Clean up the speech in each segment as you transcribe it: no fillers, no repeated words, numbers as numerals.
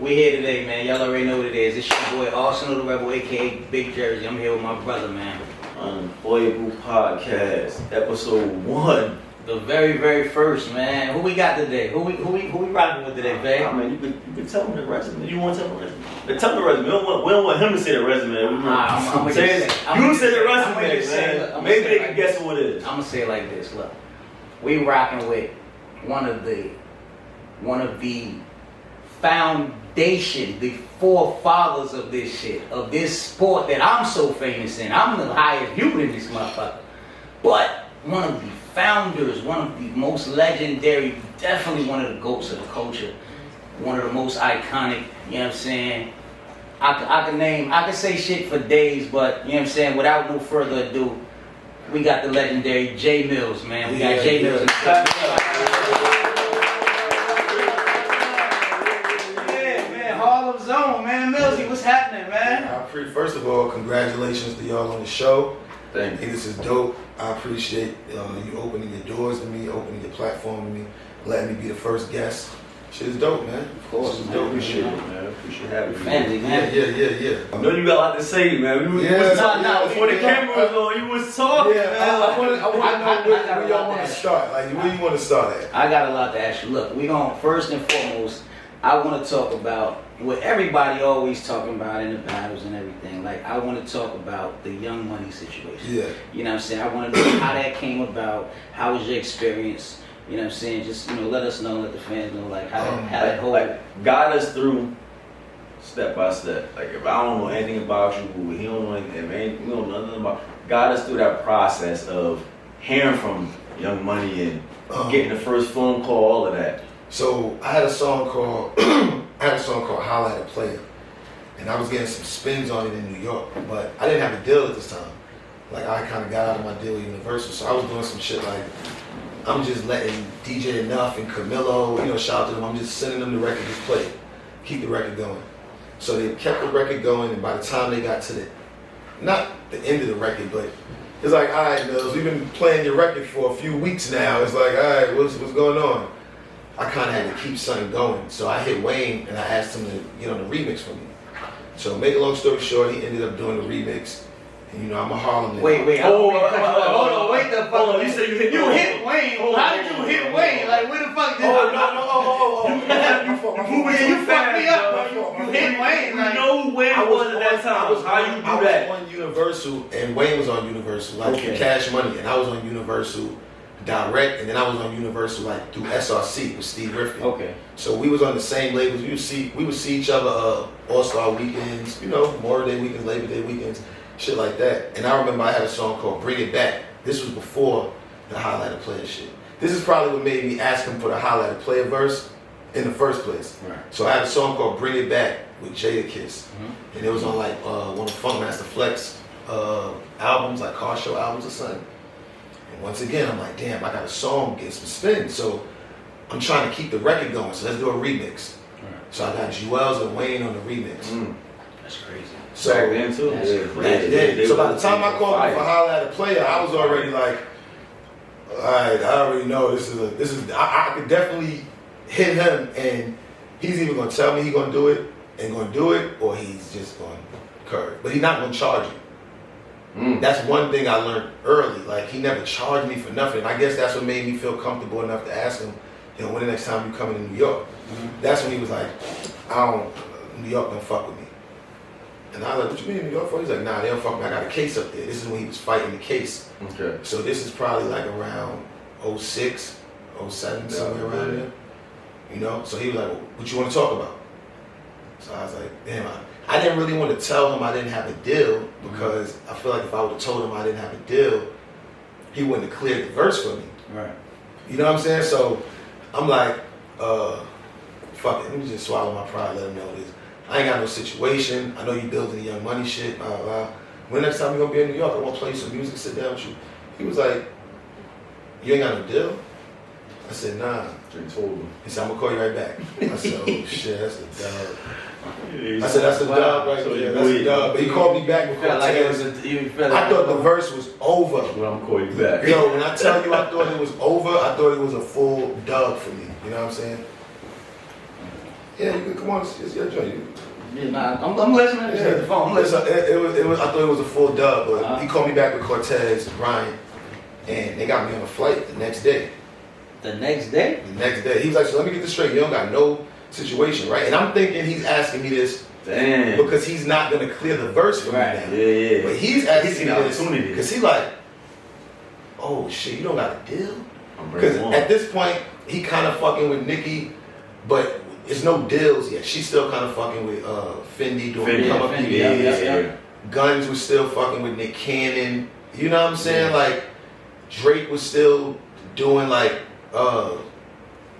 We here today, man. Y'all already know what it is. It's your boy Arsenal the Rebel, aka Big Jersey. I'm here with my brother, man. Unemployable podcast, episode 1. The very, very first, man. Who we got today? Who we rocking with today, babe? I mean, you can tell him the resume. You want to tell him the resume? Tell him the resume. We don't want him to say the resume. You say the resume, man. Maybe they can guess what it is. I'm gonna say it like this. Look, we rocking with one of the foundation, the forefathers of this shit, of this sport that I'm so famous in. I'm the highest viewed in this motherfucker. But one of the founders, one of the most legendary, definitely one of the GOATs of the culture, one of the most iconic, you know what I'm saying? I can say shit for days, but you know what I'm saying, without no further ado, we got the legendary Jae Millz, man. We got Jae Millz in the Zone, man. Millsy, what's happening, man? First of all, congratulations to y'all on the show. Thank you. I think this is dope. I appreciate you opening your doors to me, opening your platform to me, letting me be the first guest. Shit is dope, man. Of course, it's man. dope. Appreciate it, man. Appreciate having you. Family, man. Yeah. I know you got a lot to say, man. Before the camera was on, you was talking, man. I want to know where y'all want to start. Like, where you want to start at? I got a lot to ask you. Look, we gonna first and foremost, I want to talk about what everybody always talking about in the battles and everything. Like, I want to talk about the Young Money situation. Yeah. You know what I'm saying? I want to know how that came about. How was your experience? You know what I'm saying? Just, let us know, let the fans know, like, how that whole... guide us through step by step. Like, if I don't know anything about you, he don't know anything, man, we don't know nothing about... Guide us through that process of hearing from Young Money and getting the first phone call, all of that. So I had a song called Holla at a Player, and I was getting some spins on it in New York, but I didn't have a deal at this time. Like, I kind of got out of my deal with Universal, so I was doing some shit like, I'm just letting DJ Enough and Camilo, shout out to them, I'm just sending them the record, just play it, keep the record going. So they kept the record going, and by the time they got to not the end of the record, but it's like, all right, Millz, we've been playing your record for a few weeks now. It's like, all right, what's going on? I kind of had to keep something going. So I hit Wayne and I asked him to, the remix for me. So make a long story short, he ended up doing the remix. And I'm a Harlem nigga. Wait, hold on, wait the fuck. Hold on, you said you hit Wayne. How did you hit Wayne? Like, where the fuck did you fucked me up, bro. You hit Wayne. You know who Wayne was at that time. How you do that? I was on Universal and Wayne was on Universal, like Cash Money, and I was on Universal Direct, and then I was on Universal like through SRC with Steve Rifkin. Okay. So we was on the same labels. We would see each other All-Star weekends, Memorial Day weekends, Labor Day weekends, shit like that. And I remember I had a song called Bring It Back. This was before the Holla at a Player shit. This is probably what made me ask him for the Holla at a Player verse in the first place. Right. So I had a song called Bring It Back with Jada Kiss. Mm-hmm. And it was on like one of Funkmaster Flex albums, like car show albums or something. Once again, I'm like, damn, I got a song, get some spin. So I'm trying to keep the record going. So let's do a remix. Right. So I got Jewels and Wayne on the remix. That's crazy. So back then too. Yeah. So by the time I called him for Holla at a Player, I was already like, all right, I already know this is. I could definitely hit him, and he's either gonna tell me he's gonna do it, or he's just gonna curve. But he's not gonna charge you. That's one thing I learned early. Like, he never charged me for nothing. I guess that's what made me feel comfortable enough to ask him, when the next time you coming to New York? Mm-hmm. That's when he was like, New York don't fuck with me. And I was like, what you mean New York for? He's like, nah, they don't fuck with me. I got a case up there. This is when he was fighting the case. Okay. So this is probably like around 06, 07, somewhere around there. So he was like, well, what you want to talk about? So I was like, damn, I didn't really want to tell him I didn't have a deal, because I feel like if I would have told him I didn't have a deal, he wouldn't have cleared the verse for me. Right. You know what I'm saying? So I'm like, fuck it, let me just swallow my pride, let him know this. I ain't got no situation. I know you building the Young Money shit, blah, blah, blah. When next time you gonna be in New York, I want to play you some music, sit down with you. He was like, you ain't got no deal? I said, nah. You told him. He said, I'm gonna call you right back. I said, oh shit, that's a dub. I said, that's a dub right there. That's a dub. But he called me back before I thought the verse was over. Well, I'm gonna call you back. Yo, when I tell you I thought it was over, I thought it was a full dub for me. You know what I'm saying? Yeah, you can come on. It's your joint. Yeah, nah, I'm listening. Just hit the phone. I'm listening. It was. I thought it was a full dub, but he called me back with Cortez, Brian, and they got me on a flight the next day. The next day? The next day. He was like, so let me get this straight. You don't got no situation, right? And I'm thinking he's asking me this because he's not going to clear the verse for me now. Yeah. But he's asking me this opportunity because he's like, oh shit, you don't got a deal? Because at this point, he kind of fucking with Nicki, but it's no deals yet. She's still kind of fucking with Fendi doing come up yeah. Guns was still fucking with Nick Cannon. You know what I'm saying? Like Drake was still doing like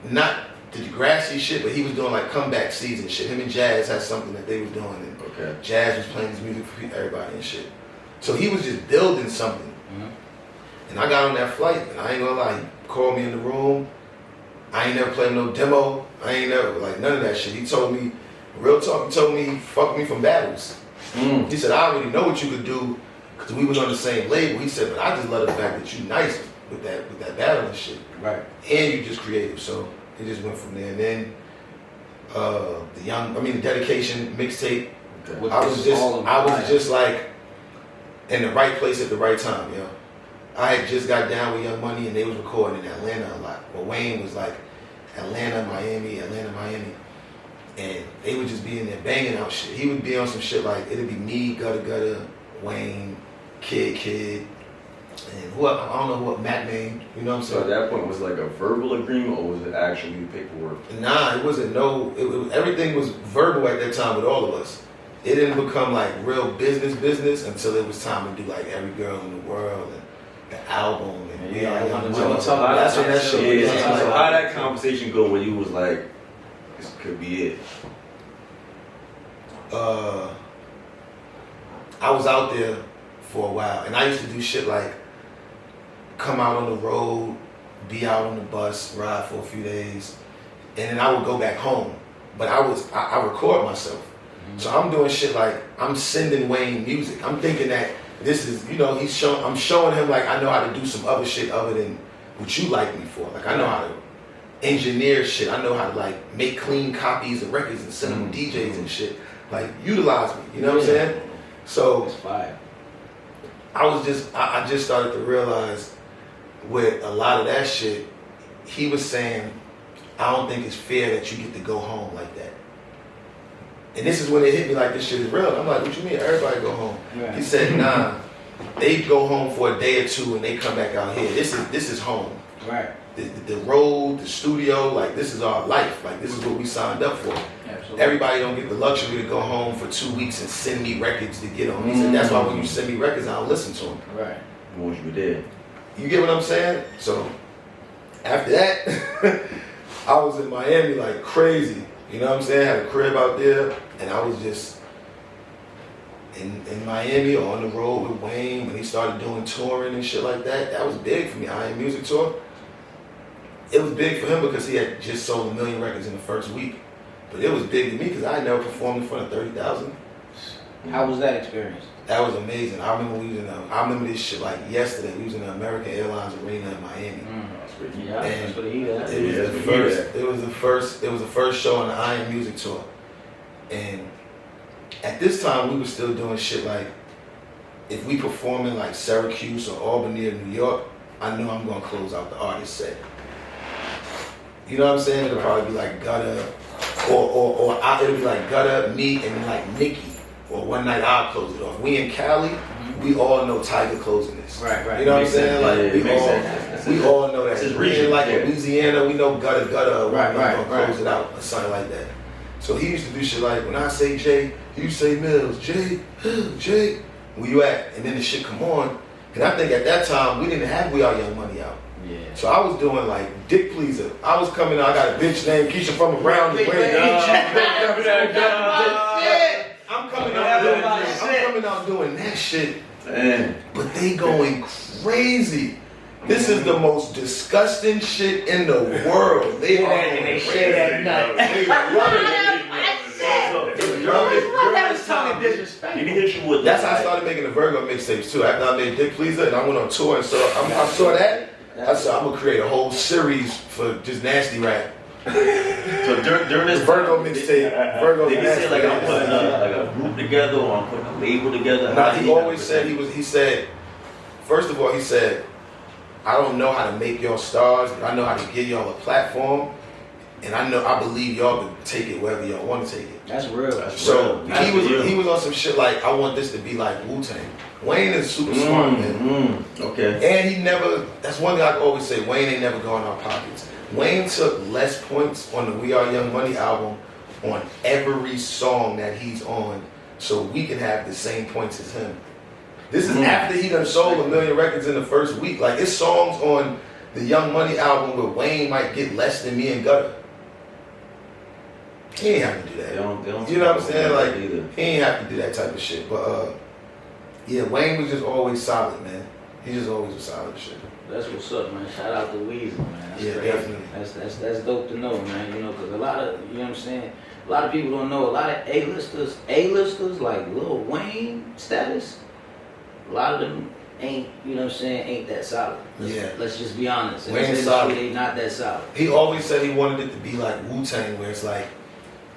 not the Degrassi shit, but he was doing like comeback season shit. Him and Jazz had something that they was doing, and Jazz was playing his music for everybody and shit. So he was just building something. And I got on that flight, and I ain't gonna lie, he called me in the room. I ain't never played no demo. I ain't never, like, none of that shit. He told me, real talk, he told me, fuck me from battles. He said, I already know what you could do, because we was on the same label. He said, but I just love the fact that you nice with that battling shit. Right. And you just creative. So it just went from there. And then the dedication mixtape. I was just like in the right place at the right time, yo. I had just got down with Young Money and they was recording in Atlanta a lot. But Wayne was like Atlanta, Miami. And they would just be in there banging out shit. He would be on some shit like, it'd be me, Gutta, Wayne, Kid, and who I don't know what Matt named, you know what I'm saying? So at that point, was it like a verbal agreement or was it actually paperwork? Nah, it wasn't everything was verbal at that time with all of us. It didn't become like real business until it was time to do like Every Girl in the World and the album and that's when that shit was. So how did that conversation go when you was like, this could be it? I was out there for a while and I used to do shit like come out on the road, be out on the bus, ride for a few days, and then I would go back home. But I record myself. So I'm doing shit like I'm sending Wayne music. I'm thinking that this is, I'm showing him like I know how to do some other shit other than what you like me for. Like I know how to engineer shit. I know how to like make clean copies of records and send them to DJs and shit. Like utilize me, you know what I'm saying? So it's fire. I just started to realize with a lot of that shit, he was saying, I don't think it's fair that you get to go home like that. And this is when it hit me like this shit is real. And I'm like, what you mean everybody go home? Right. He said, nah, they go home for a day or two and they come back out here. This is home. Right. The road, the studio, like this is our life. Like this is what we signed up for. Absolutely. Everybody don't get the luxury to go home for 2 weeks and send me records to get on. He said, that's why when you send me records, I don't listen to them. Right. I want you there. You get what I'm saying? So after that, I was in Miami like crazy. You know what I'm saying? I had a crib out there, and I was just in Miami or on the road with Wayne when he started doing touring and shit like that. That was big for me. I Am Music Tour. It was big for him because he had just sold 1 million records in the first week. But it was big to me because I had never performed in front of 30,000. How was that experience? That was amazing. I remember this shit like yesterday. We was in the American Airlines Arena in Miami. Yeah, that's what he does. It was the first show on the I Am Music Tour. And at this time we were still doing shit like if we perform in like Syracuse or Albany or New York, I know I'm gonna close out the artist set. You know what I'm saying? It'll probably be like Gutta or it'll be like Gutta, me, and like Nicki. Or one night I'll close it off. We in Cali, we all know Tiger closing this. Right. You know what I'm saying? Like we all know that. We in like Louisiana, we know Gutta, gonna close it out or something like that. So he used to do shit like when I say Jay, you say Millz, Jay, where you at? And then the shit come on. And I think at that time we didn't have We Are Young Money out. Yeah. So I was doing like Dick Pleaser. I was coming out, I got a bitch named Keisha from around the way. I'm coming out doing that shit. Damn. But they going crazy. This is the most disgusting shit in the world. They share that nut. That was talking disrespect. That's how I started making the Virgo mixtapes too. After I made Dick Pleaser and I went on tour and I saw that. I said I'm gonna create a whole series for just nasty rap So during this Virgo mixtape. Virgo. Did he say like I'm putting like a group together or I'm putting a label together? Nah, he always said he said, first of all, he said, I don't know how to make y'all stars, but I know how to give y'all a platform, and I believe y'all can take it wherever y'all want to take it. That's real. So he was on some shit like, I want this to be like Wu-Tang. Wayne is super smart, man. Okay. And he never, that's one thing I can always say, Wayne ain't never gone out pockets. Wayne took less points on the We Are Young Money album on every song that he's on, so we can have the same points as him. This is after he done sold 1 million records in the first week. Like, it's songs on the Young Money album where Wayne might get less than me and Gutter. He ain't have to do that. They don't You know what I'm saying? Like, either. he ain't have to do that type of shit. But yeah, Wayne was just always solid, man. He just always was solid shit. That's what's up, man. Shout out to Weezy, man. That's Yeah, crazy. definitely. That's dope to know, man. You know, because a lot of, you know what I'm saying, a lot of people don't know. A lot of A-listers like Lil Wayne status, a lot of them ain't, you know what I'm saying, ain't that solid. Let's just be honest. Wayne's solid. They not that solid. He always said he wanted it to be like Wu-Tang, where it's like,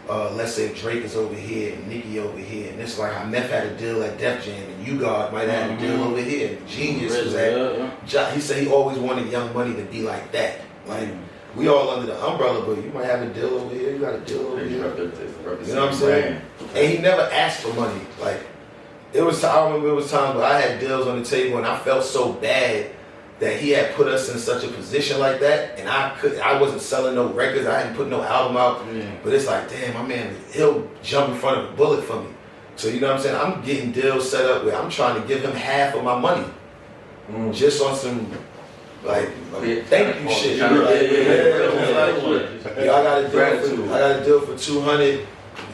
let's say Drake is over here and Nicki over here, and it's like how Meth had a deal at Def Jam, and U-God might have had a deal over here, and Genius was at. He said he always wanted Young Money to be like that. Like, we all under the umbrella, but you might have a deal over here, you got a deal over here. You know what I'm saying? And he never asked for money. Like, I remember it was times where I had deals on the table, and I felt so bad that he had put us in such a position like that, and I wasn't selling no records, I hadn't put no album out, but it's like, damn, my man, he'll jump in front of a bullet for me. So you know what I'm saying? I'm getting deals set up where I'm trying to give him half of my money, just on some, like thank you shit. I got a deal for 200.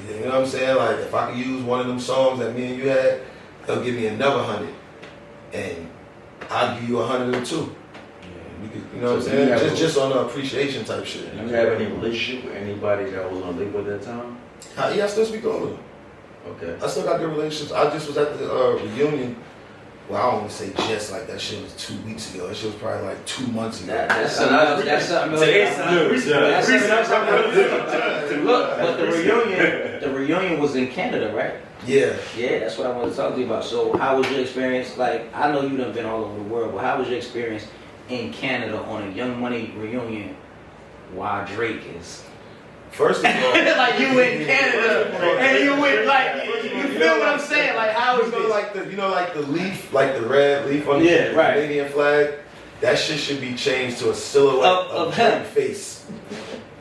You know what I'm saying? Like, if I could use one of them songs that me and you had, he'll give me another 100, and I'll give you 100 too. You know what I'm saying? Just on the appreciation type shit. Did you have any relationship with anybody that was on label at that time? Yeah, I still speak on them. Okay. I still got good relationships. I just was at the reunion. Well, I don't want to say just like that shit was 2 weeks ago. That shit was probably like 2 months ago. That's something else. Look, but the reunion was in Canada, right? Yeah. Yeah, that's what I wanted to talk to you about. So how was your experience? Like, I know you done been all over the world, but how was your experience in Canada on a Young Money reunion while Drake is? First of all, like, you in Canada and you went like, you feel what I'm saying? Like, how is this? Like the leaf, like the red leaf on the Canadian flag. That shit should be changed to a silhouette of Drake face.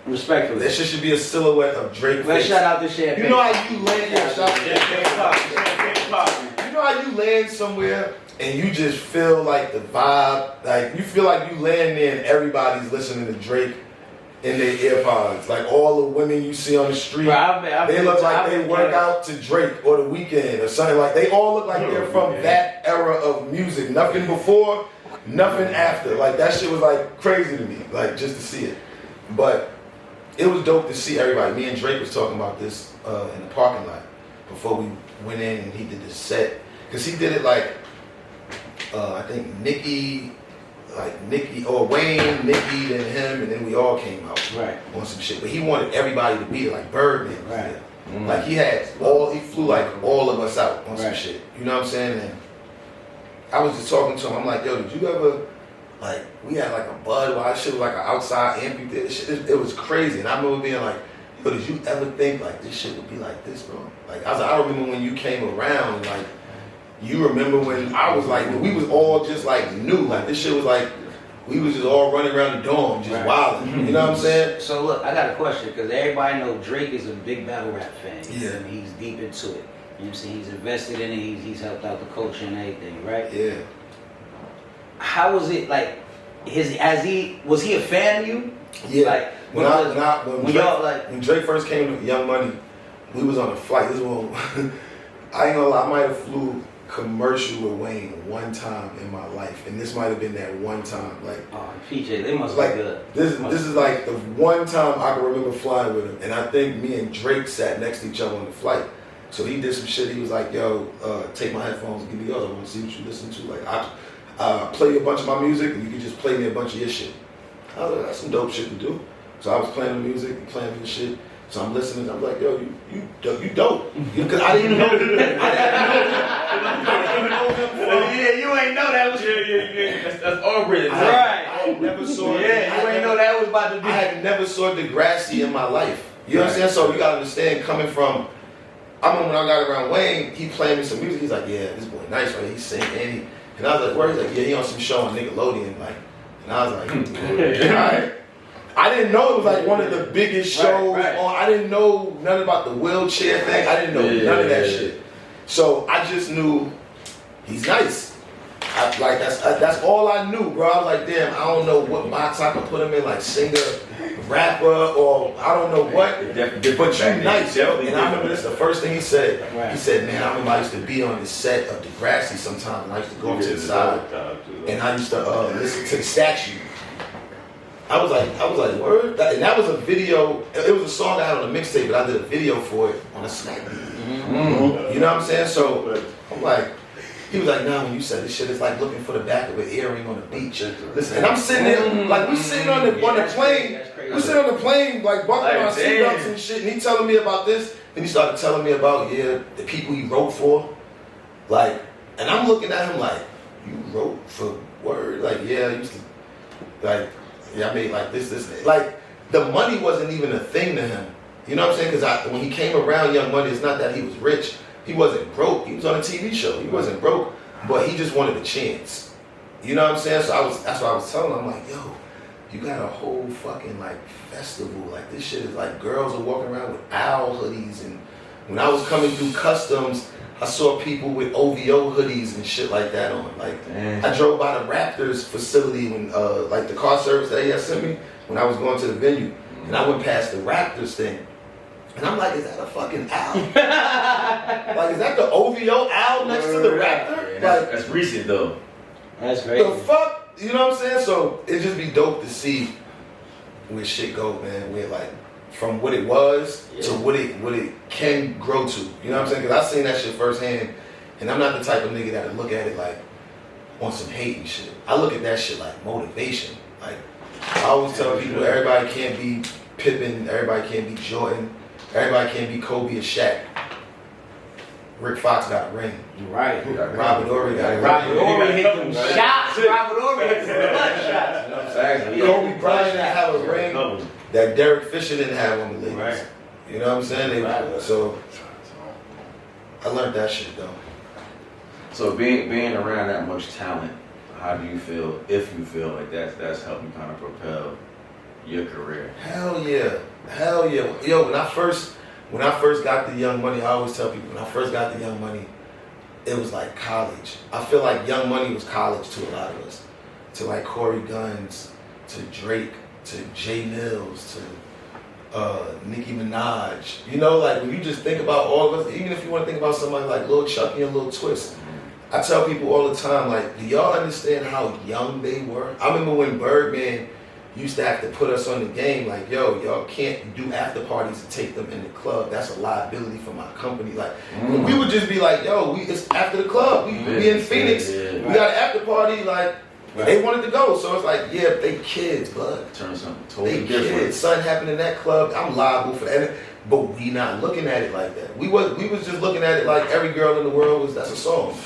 Respectfully. That shit should be a silhouette of Drake Let's face. shout out this champagne. You know how you land your You know how you land somewhere and you just feel like the vibe, like you feel like you land there and everybody's listening to Drake in their earpods. Like all the women you see on the street, they look like they work out to Drake or The Weeknd or something. Like they all look like they're from that era of music. Nothing before, nothing after. Like that shit was like crazy to me, like just to see it. But it was dope to see everybody. Me and Drake was talking about this in the parking lot before we went in and he did the set. Cause he did it like, I think Nicki or Wayne, Nicki, then him, and then we all came out on some shit. But he wanted everybody to be there, like Birdman was there. Like he flew like all of us out on some shit. You know what I'm saying? And I was just talking to him. I'm like, yo, did you ever, like, we had like a Budweiser shit was like an outside amphitheater shit. It was crazy. And I remember being like, yo, did you ever think like this shit would be like this, bro? Like, I remember when you came around, and like, you remember when I was like, we was all just like new. Like, this shit was like, we was just all running around the dorm, just wilding. You know what I'm saying? So look, I got a question, because everybody know Drake is a big battle rap fan. Yeah. And he's deep into it. You know what I'm saying? He's invested in it. He's helped out the culture and everything, right? Yeah. How was it like? Was he a fan of you? Yeah. Like when Drake first came to Young Money, we was on a flight. This one, I ain't gonna lie, I might have flew commercial with Wayne one time in my life, and this might have been that one time. Like, oh, PJ, they must like be good. This is like the one time I can remember flying with him, and I think me and Drake sat next to each other on the flight. So he did some shit. He was like, "Yo, take my headphones and give me yours. I want to see what you listen to. Like, I play you a bunch of my music, and you can just play me a bunch of your shit." I was like, "That's some dope shit to do." So I was playing the music and playing the shit. So I'm listening. I'm like, yo, you dope. Because I didn't know him. I didn't know him from. Yeah, you ain't know that was. Yeah. That's Aubrey. Right. I never saw. Yeah, you ain't know that was about to be. I had never saw Degrassi in my life. You understand? So you gotta understand, coming from. I remember when I got around Wayne, he playing me some music. He's like, yeah, this boy nice, right? He's singing. And I was like, where? He's like, yeah, he on some show on Nickelodeon, like. And I was like, all right. I didn't know it was like one of the biggest shows on. I didn't know nothing about the wheelchair thing. I didn't know none of that shit. So I just knew he's nice. That's all I knew, bro. I was like, damn, I don't know what box I could put him in, like singer, rapper, or I don't know what. But you nice, yo. And I remember this, the first thing he said. He said, man, I remember I used to be on the set of Degrassi sometimes, and I used to go up to the side, and I used to listen to the statue. I was like, word? And that was a video. It was a song I had on a mixtape, but I did a video for it on a Snap. Mm-hmm. You know what I'm saying? So I'm like, he was like, nah, when you said this shit, it's like looking for the back of an earring on the beach. Listen, and I'm sitting there, like we sitting on the plane. We sitting on the plane, like buckling our seatbelts and shit. And he telling me about this. Then he started telling me about the people he wrote for. Like, and I'm looking at him like, you wrote for word? Like, yeah, I used to, like. Yeah, I made like this. Like, the money wasn't even a thing to him. You know what I'm saying? Because when he came around Young Money, it's not that he was rich. He wasn't broke. He was on a TV show. He wasn't broke, but he just wanted a chance. You know what I'm saying? So that's what I was telling him. I'm like, yo, you got a whole fucking like festival. Like, this shit is like, girls are walking around with owl hoodies. And when I was coming through customs, I saw people with OVO hoodies and shit like that on. Like, I drove by the Raptors facility when, like the car service that he had sent me when I was going to the venue, and I went past the Raptors thing, and I'm like, is that a fucking owl? Like, is that the OVO owl next to the Raptor? Yeah, like, that's recent though. That's crazy. The fuck, you know what I'm saying? So it just be dope to see where shit go, man. Where like, from what it was to what it can grow to. You know what I'm saying? Because I seen that shit firsthand, and I'm not the type of nigga that'll look at it like on some hating shit. I look at that shit like motivation. Like, I always tell people, everybody can't be Pippen, everybody can't be Jordan, everybody can't be Kobe or Shaq. Rick Fox got a ring. Right. Robert Ory got a ring. Robert Ory hit them shots. Robert Ory hit them blood shots. You know what I'm saying? Kobe Bryant have a ring that Derek Fisher didn't have on the Lakers. Right. You know what I'm saying? So I learned that shit though. So being around that much talent, how do you feel, if you feel like that's helped you kind of propel your career? Hell yeah. Yo, when I first got the Young Money, I always tell people, when I first got the Young Money, it was like college. I feel like Young Money was college to a lot of us. To like Corey Guns, to Drake, to Jae Millz, to Nicki Minaj. You know, like when you just think about all of us, even if you want to think about somebody like Lil Chucky and Lil Twist, I tell people all the time, like, do y'all understand how young they were? I remember when Birdman used to have to put us on the game, like, yo, y'all can't do after parties and take them in the club. That's a liability for my company. Like, we would just be like, yo, it's after the club. We in Phoenix. We got an after party, like, they wanted to go. So it's like, yeah, they kids, bud. Turn something totally they different. Kids. Something happened in that club, I'm liable for that. But we not looking at it like that. We was just looking at it like every girl in the world that's a song.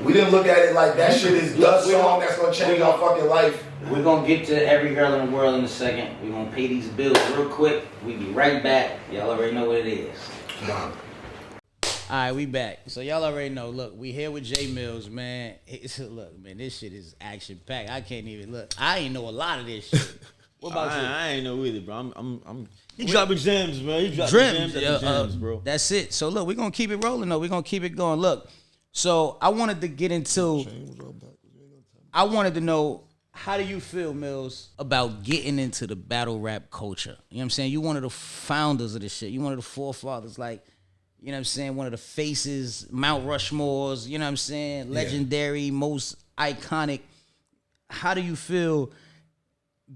We didn't look at it like that shit is the song that's gonna change our fucking life. We're gonna get to every girl in the world in a second. We're gonna pay these bills real quick. We be right back. Y'all already know what it is. Alright, we back. So y'all already know. Look, we here with Jae Millz, man. Look, man, this shit is action packed. I can't even look. I ain't know a lot of this shit. What about you? I ain't know either, bro. You dropping gems, man. You dropping gems, bro. That's it. So look, we're gonna keep it rolling though. We're gonna keep it going. Look, so I wanted to get into. I wanted to know, how do you feel, Millz, about getting into the battle rap culture? You know what I'm saying? You one of the founders of this shit. You one of the forefathers, like, you know what I'm saying? One of the faces, Mount Rushmore's, you know what I'm saying? Legendary, most iconic. How do you feel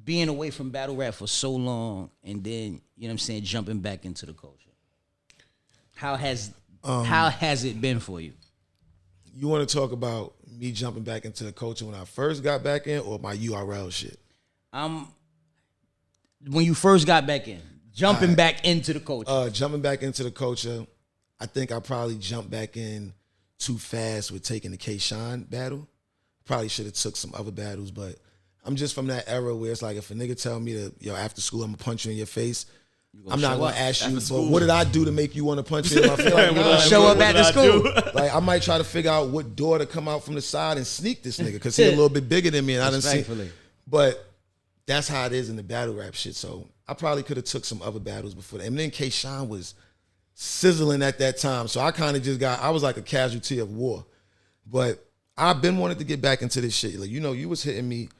being away from battle rap for so long and then, you know what I'm saying, jumping back into the culture? How has it been for you? You want to talk about me jumping back into the culture when I first got back in, or my URL shit? when you first got back in? Jumping back into the culture. Jumping back into the culture, I think I probably jumped back in too fast with taking the K-Shine battle. Probably should have took some other battles, but I'm just from that era where it's like if a nigga tell me that, yo, after school I'm gonna punch you in your face, I'm not gonna ask you, but what did I do to make you want to punch me in my face? Like, show up at the school. Like I might try to figure out what door to come out from the side and sneak this nigga because he's a little bit bigger than me and I didn't see. But that's how it is in the battle rap shit. So I probably could have took some other battles before that. And then K-Shine was sizzling at that time. So I kind of just I was like a casualty of war. But I've been wanting to get back into this shit. Like, you know, you was hitting me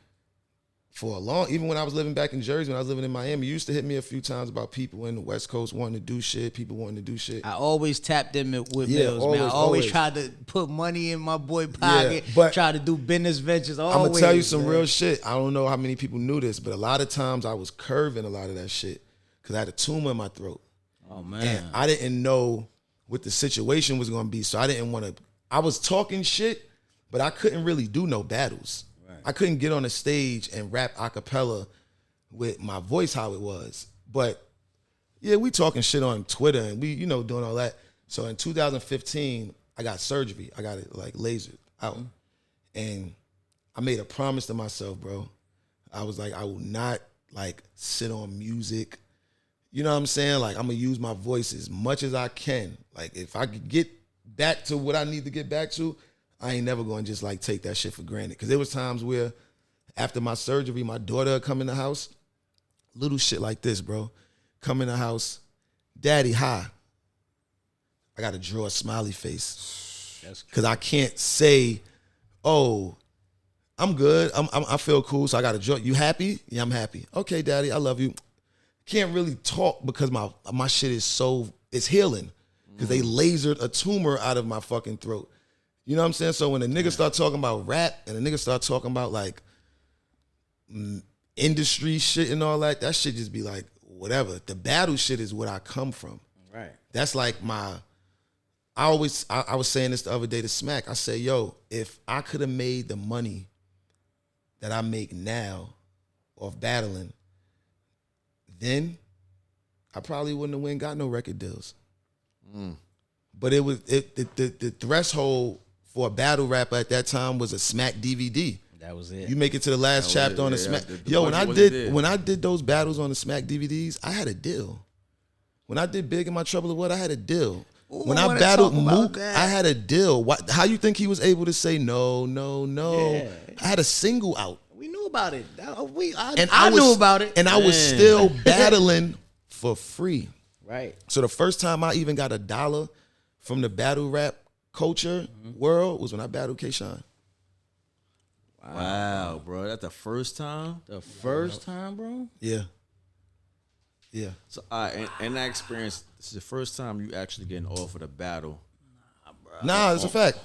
for a long, even when I was living back in Jersey, when I was living in Miami, you used to hit me a few times about people in the West Coast wanting to do shit, people wanting to do shit. I always tapped in with Millz, man. I always tried to put money in my boy pocket, but try to do business ventures. Always, I'm going to tell you some real shit. I don't know how many people knew this, but a lot of times I was curving a lot of that shit because I had a tumor in my throat. Oh, man. And I didn't know what the situation was going to be, so I didn't want to, I was talking shit, but I couldn't really do no battles. I couldn't get on a stage and rap a cappella with my voice how it was. But yeah, we talking shit on Twitter and we, you know, doing all that. So in 2015, I got surgery. I got it like lasered out. And I made a promise to myself, bro. I was like, I will not like sit on music. You know what I'm saying? Like I'm gonna use my voice as much as I can. Like if I could get back to what I need to get back to, I ain't never gonna just like take that shit for granted. Cause there was times where after my surgery, my daughter would come in the house, little shit like this, bro. Come in the house, daddy, hi. I gotta draw a smiley face. Cause I can't say, oh, I'm good, I feel cool, so I gotta draw. You happy? Yeah, I'm happy. Okay, daddy, I love you. Can't really talk because my shit is it's healing. Cause they lasered a tumor out of my fucking throat. You know what I'm saying? So when a nigga start talking about rap and a nigga start talking about like industry shit and all that, that shit just be like, whatever. The battle shit is what I come from. Right. That's like I was saying this the other day to Smack. I say, yo, if I could have made the money that I make now off battling, then I probably wouldn't have got no record deals. But it was the threshold for a battle rapper at that time was a Smack DVD. That was it. You make it to the last chapter on the Smack. Yo, when I did those battles on the Smack DVDs, I had a deal. When I did Big in My Trouble of What, I had a deal. Ooh, when I battled Mook, I had a deal. How you think he was able to say no? Yeah. I had a single out. We knew about it. I knew about it. And I was still battling for free. Right. So the first time I even got $1 from the battle rap culture world was when I battled K-Shine. Wow, bro. That's the first time? The first time, bro? Yeah. Yeah. So, in that experience, this is the first time you actually getting offered a battle. Nah, it's a fact.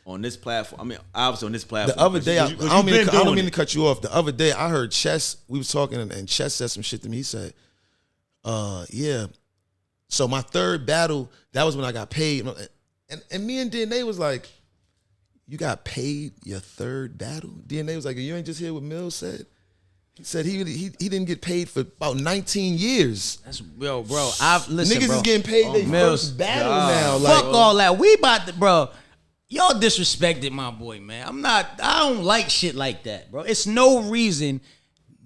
On this platform. I mean, obviously on this platform. The other day, I don't mean to cut you off. The other day, I heard Chess, we was talking, and Chess said some shit to me. He said, yeah. So my third battle, that was when I got paid. And me and DNA was like, you got paid your third battle? DNA was like, you ain't just hear what Millz said? He said he didn't get paid for about 19 years. That's bro. Listen, niggas bro. is getting paid their first battle now. Fuck all that. We about to, bro. Y'all disrespected my boy, man. I don't like shit like that, bro. It's no reason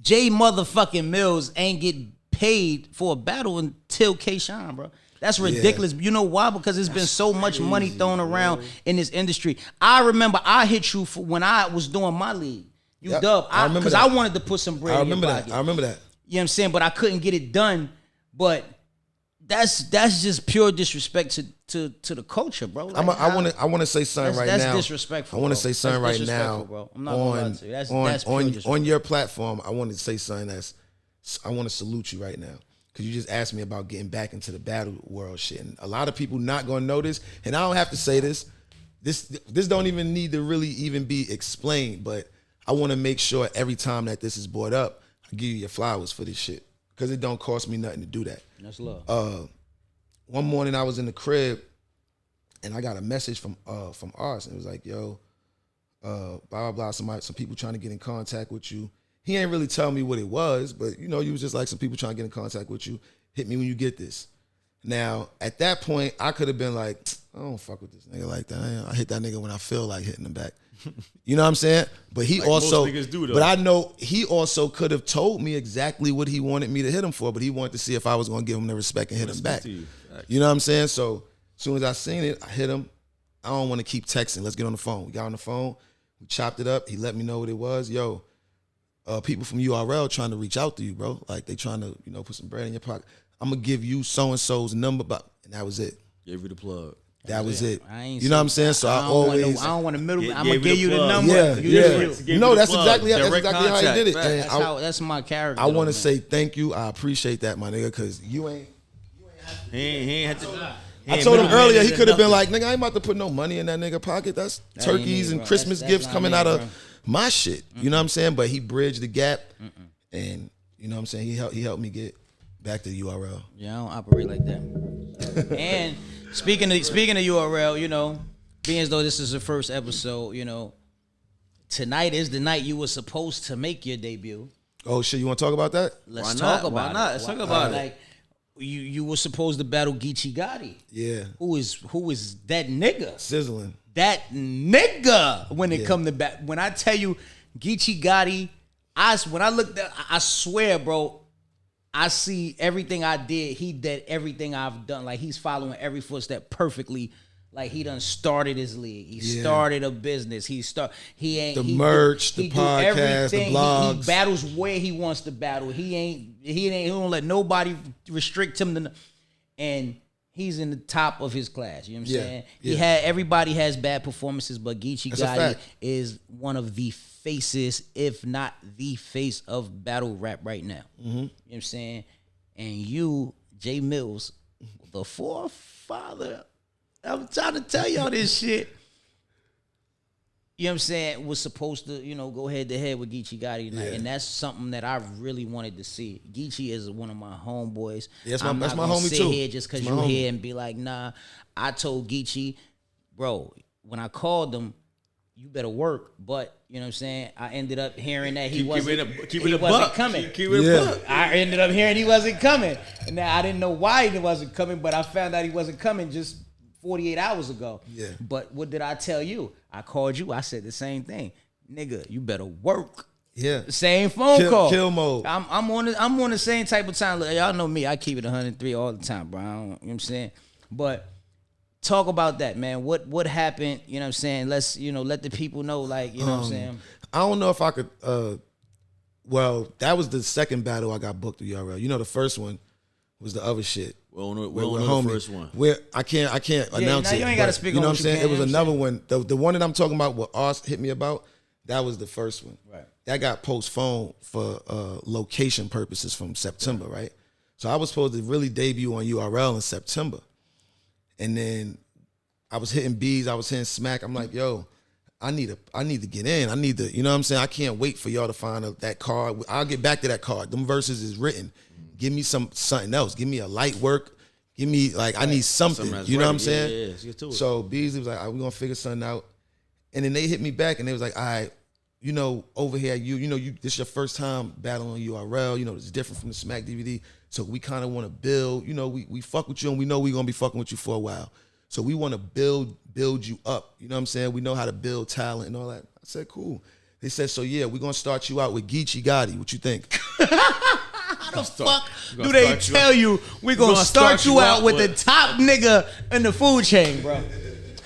Jae motherfucking Millz ain't get paid for a battle until K-Shine, bro. That's ridiculous. Yeah. You know why? Because there's been so much money thrown around in this industry. I remember I hit you when I was doing my league. Dub. Because I wanted to put some bread in your pocket. I remember that. You know what I'm saying? But I couldn't get it done. But that's just pure disrespect to the culture, bro. Like, I want to say something right now. That's disrespectful. I want to say something right now. Bro. I'm not gonna lie to you. That's pure disrespectful. On your platform, I want to say something I want to salute you right now. Because you just asked me about getting back into the battle world shit. And a lot of people not going to know this. And I don't have to say this. This don't even need to really even be explained. But I want to make sure every time that this is brought up, I give you your flowers for this shit. Because it don't cost me nothing to do that. That's love. One morning I was in the crib and I got a message from Ars. And it was like, yo, blah, blah, blah. Some people trying to get in contact with you. he ain't really tell me what it was, but you know, you was just like some people trying to get in contact with you. Hit me when you get this. Now, at that point, I could have been like, I don't fuck with this nigga like that. I hit that nigga when I feel like hitting him back. You know what I'm saying? But he like also, most niggas do, though. but I know he also could have told me exactly what he wanted me to hit him for, but he wanted to see if I was going to give him the respect and hit him back. You know what I'm saying? So as soon as I seen it, I hit him. I don't want to keep texting. Let's get on the phone. We got on the phone. We chopped it up. He let me know what it was. Yo, people from URL trying to reach out to you, bro. Like they trying to, you know, put some bread in your pocket. I'm going to give you so-and-so's number, and that was it. Gave you the plug. That was it. You know what I'm saying? So I always. I don't want to middle. I'm gonna gonna give you the number. Yeah. No, that's exactly how he did it. And that's my character. I want to say thank you. I appreciate that, my nigga, because you ain't. He ain't had to. I told him earlier he could have been like, nigga, I ain't about to put no money in that nigga pocket. That's turkeys and Christmas gifts coming out of my shit. You know what I'm saying? But he bridged the gap, and you know what I'm saying. He helped me get back to the URL. Yeah, I don't operate like that. And speaking of URL, you know, being as though this is the first episode, you know, tonight is the night you were supposed to make your debut. Oh shit, you want to talk about that? Let's talk about it. Why not? Let's talk about it. Like, you were supposed to battle Geechee Gotti. Yeah. Who is that nigga? Sizzling. That nigga when it come to back. When I tell you Geechee Gotti, when I looked at, I swear, bro, I see everything I did. He did everything I've done. Like he's following every footstep perfectly. Like he done started his league. He started a business. He merch, the podcast, the blogs. He battles where he wants to battle. He don't let nobody restrict him and he's in the top of his class. You know what I'm saying? Everybody has bad performances, but Geechee Gotti is one of the faces, if not the face of battle rap right now. You know what I'm saying? And you, Jae Millz, the forefather, I'm trying to tell y'all this shit. You know what I'm saying? Was supposed to, you know, go head to head with Geechee Gotti tonight. And that's something that I really wanted to see. Geechee is one of my homeboys. Yeah, I'm that's not my gonna homie sit too. here just because you're here and be like, nah. I told Geechee, bro, when I called him, you better work. But, you know what I'm saying? I ended up hearing that he wasn't coming. I ended up hearing he wasn't coming. And now I didn't know why he wasn't coming, but I found out he wasn't coming just 48 hours ago. Yeah. But what did I tell you? I called you. I said the same thing. Nigga, you better work. Yeah. Same phone call. Kill mode. I'm on the same type of time. Look, y'all know me. I keep it 103 all the time, bro. You know what I'm saying? But talk about that, man. What happened? You know what I'm saying? Let's, you know, let the people know, like, you know what I'm saying? I don't know if I could well, that was the second battle I got booked with URL. You know, the first one was the other shit. We'll know the first one. Where I can't announce it. You ain't got to speak you on know what what I'm saying? Can, it was another one. The one that I'm talking about, what Oz hit me about, that was the first one. Right. That got postponed for location purposes from September, right? So I was supposed to really debut on URL in September. And then I was hitting B's, I was hitting Smack. I'm like, yo, I need to get in. I need to, you know what I'm saying? I can't wait for y'all to find that card. I'll get back to that card. Them verses is written. Give me something else. Give me a light work. Give me, like, I need something. You know what I'm saying? Yeah, so Beasley was like, we're going to figure something out. And then they hit me back and they was like, all right, you know, over here, this is your first time battling URL. You know, it's different from the Smack DVD. So we kind of want to build, you know, we fuck with you and we know we're going to be fucking with you for a while. So we want to build you up. You know what I'm saying? We know how to build talent and all that. I said, cool. They said, so yeah, we're going to start you out with Geechee Gotti. What you think? How the fuck do they tell you we're going to start you out with the top nigga in the food chain, bro?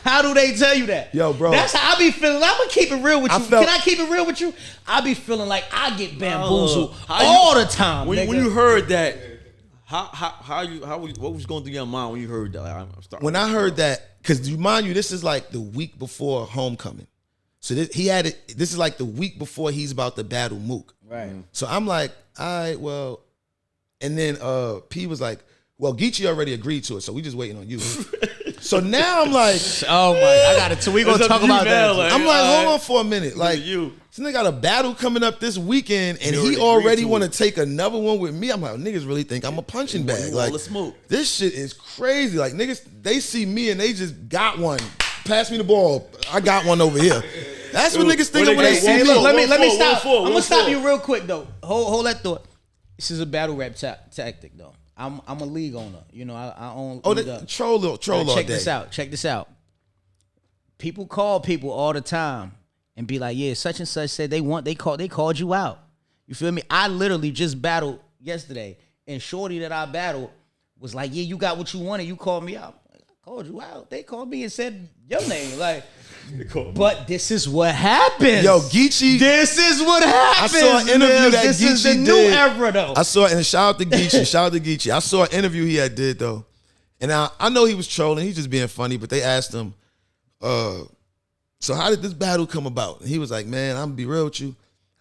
How do they tell you that? Yo, bro. That's how I be feeling. I'm going to keep it real with you. Can I keep it real with you? I be feeling like I get bamboozled all the time. When you heard that, what was going through your mind when you heard that? When I heard that, because mind you, this is like the week before homecoming. So this is like the week before he's about to battle Mook. Right. So I'm like, all right, well, and then P was like, well, Geechee already agreed to it, so we just waiting on you. So now I'm like, oh my, I got it. So we gonna talk about that. I'm like, hold on for a minute. Like, this nigga got a battle coming up this weekend, and he already want to take another one with me. I'm like, niggas really think I'm a punching bag. Like, this shit is crazy. Like, niggas, they see me and they just got one. Pass me the ball. I got one over here. That's what niggas think of when they see Hey, me. look, let me stop. 1-4, I'm gonna stop 1-4. you real quick though. Hold that thought. This is a battle rap tactic though. I'm a league owner. You know, I own. Oh, league the up. troll all Check day. this out. Check this out. People call people all the time and be like, "Yeah, such and such said they called you out." You feel me? I literally just battled yesterday, and shorty that I battled was like, "Yeah, you got what you wanted. You called me out." I called you out. They called me and said your name. Like, but this is what happens. Yo, Geechee. This is what happens. I saw an interview that this is the Geechee new did. era, though. I saw it, and shout out to Geechee. Shout out to Geechee. I saw an interview he had did though, and I know he was trolling. He's just being funny, but they asked him, so how did this battle come about? And he was like, man, I'm gonna be real with you.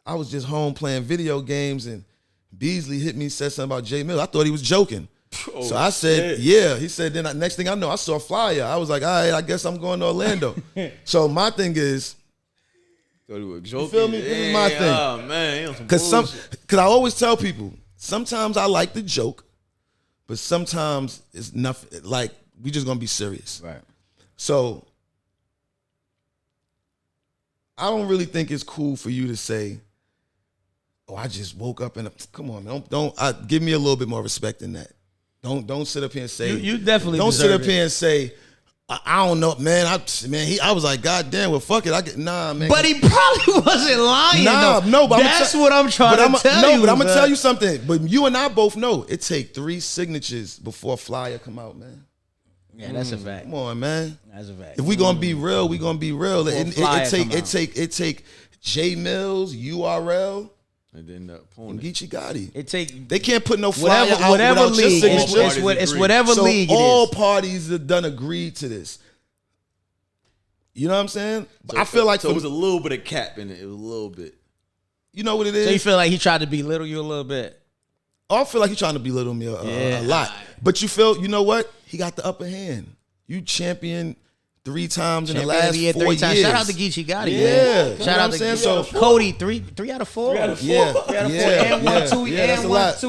I was just home playing video games, and Beasley hit me, said something about Jae Millz. I thought he was joking. So I said, yeah. He said, then next thing I know, I saw a flyer. I was like, all right, I guess I'm going to Orlando. So my thing is, You feel me? This is my thing. Oh man, because I always tell people, sometimes I like the joke, but sometimes it's nothing. Like, we just gonna be serious. Right. So I don't really think it's cool for you to say, "Oh, I just woke up and come on, man, don't give me a little bit more respect than that." Don't sit up here and say You definitely don't sit deserve up here and say, I don't know, man. I was like, God damn, well, fuck it. Nah, man. But he probably wasn't lying. Nah, though. no, but that's what I'm trying to tell you. No, but I'm gonna man. tell you something. But you and I both know it take 3 signatures before a flyer come out, man. Yeah, that's a fact. Come on, man. That's a fact. If we gonna be real, we gonna be real. Before a It flyer take come out. it take Jae Millz, URL, and then the and opponent. Geechee Gotti. It take They can't put no flyer out whatever without your league. signature. It's whatever So league all it is. parties have done agreed to this. You know what I'm saying? But I feel like So it was a little bit of cap in it. It was a little bit. you know what it is. So you feel like he tried to belittle you a little bit? I feel like he's trying to belittle me a lot. But you know what? He got the upper hand. You champion 3 times in the last 4 years. Shout out to Geechee Gotti. Yeah. Man. Shout out to saying? So Cody. Three out of 4. yeah, And won two that's a lot. That's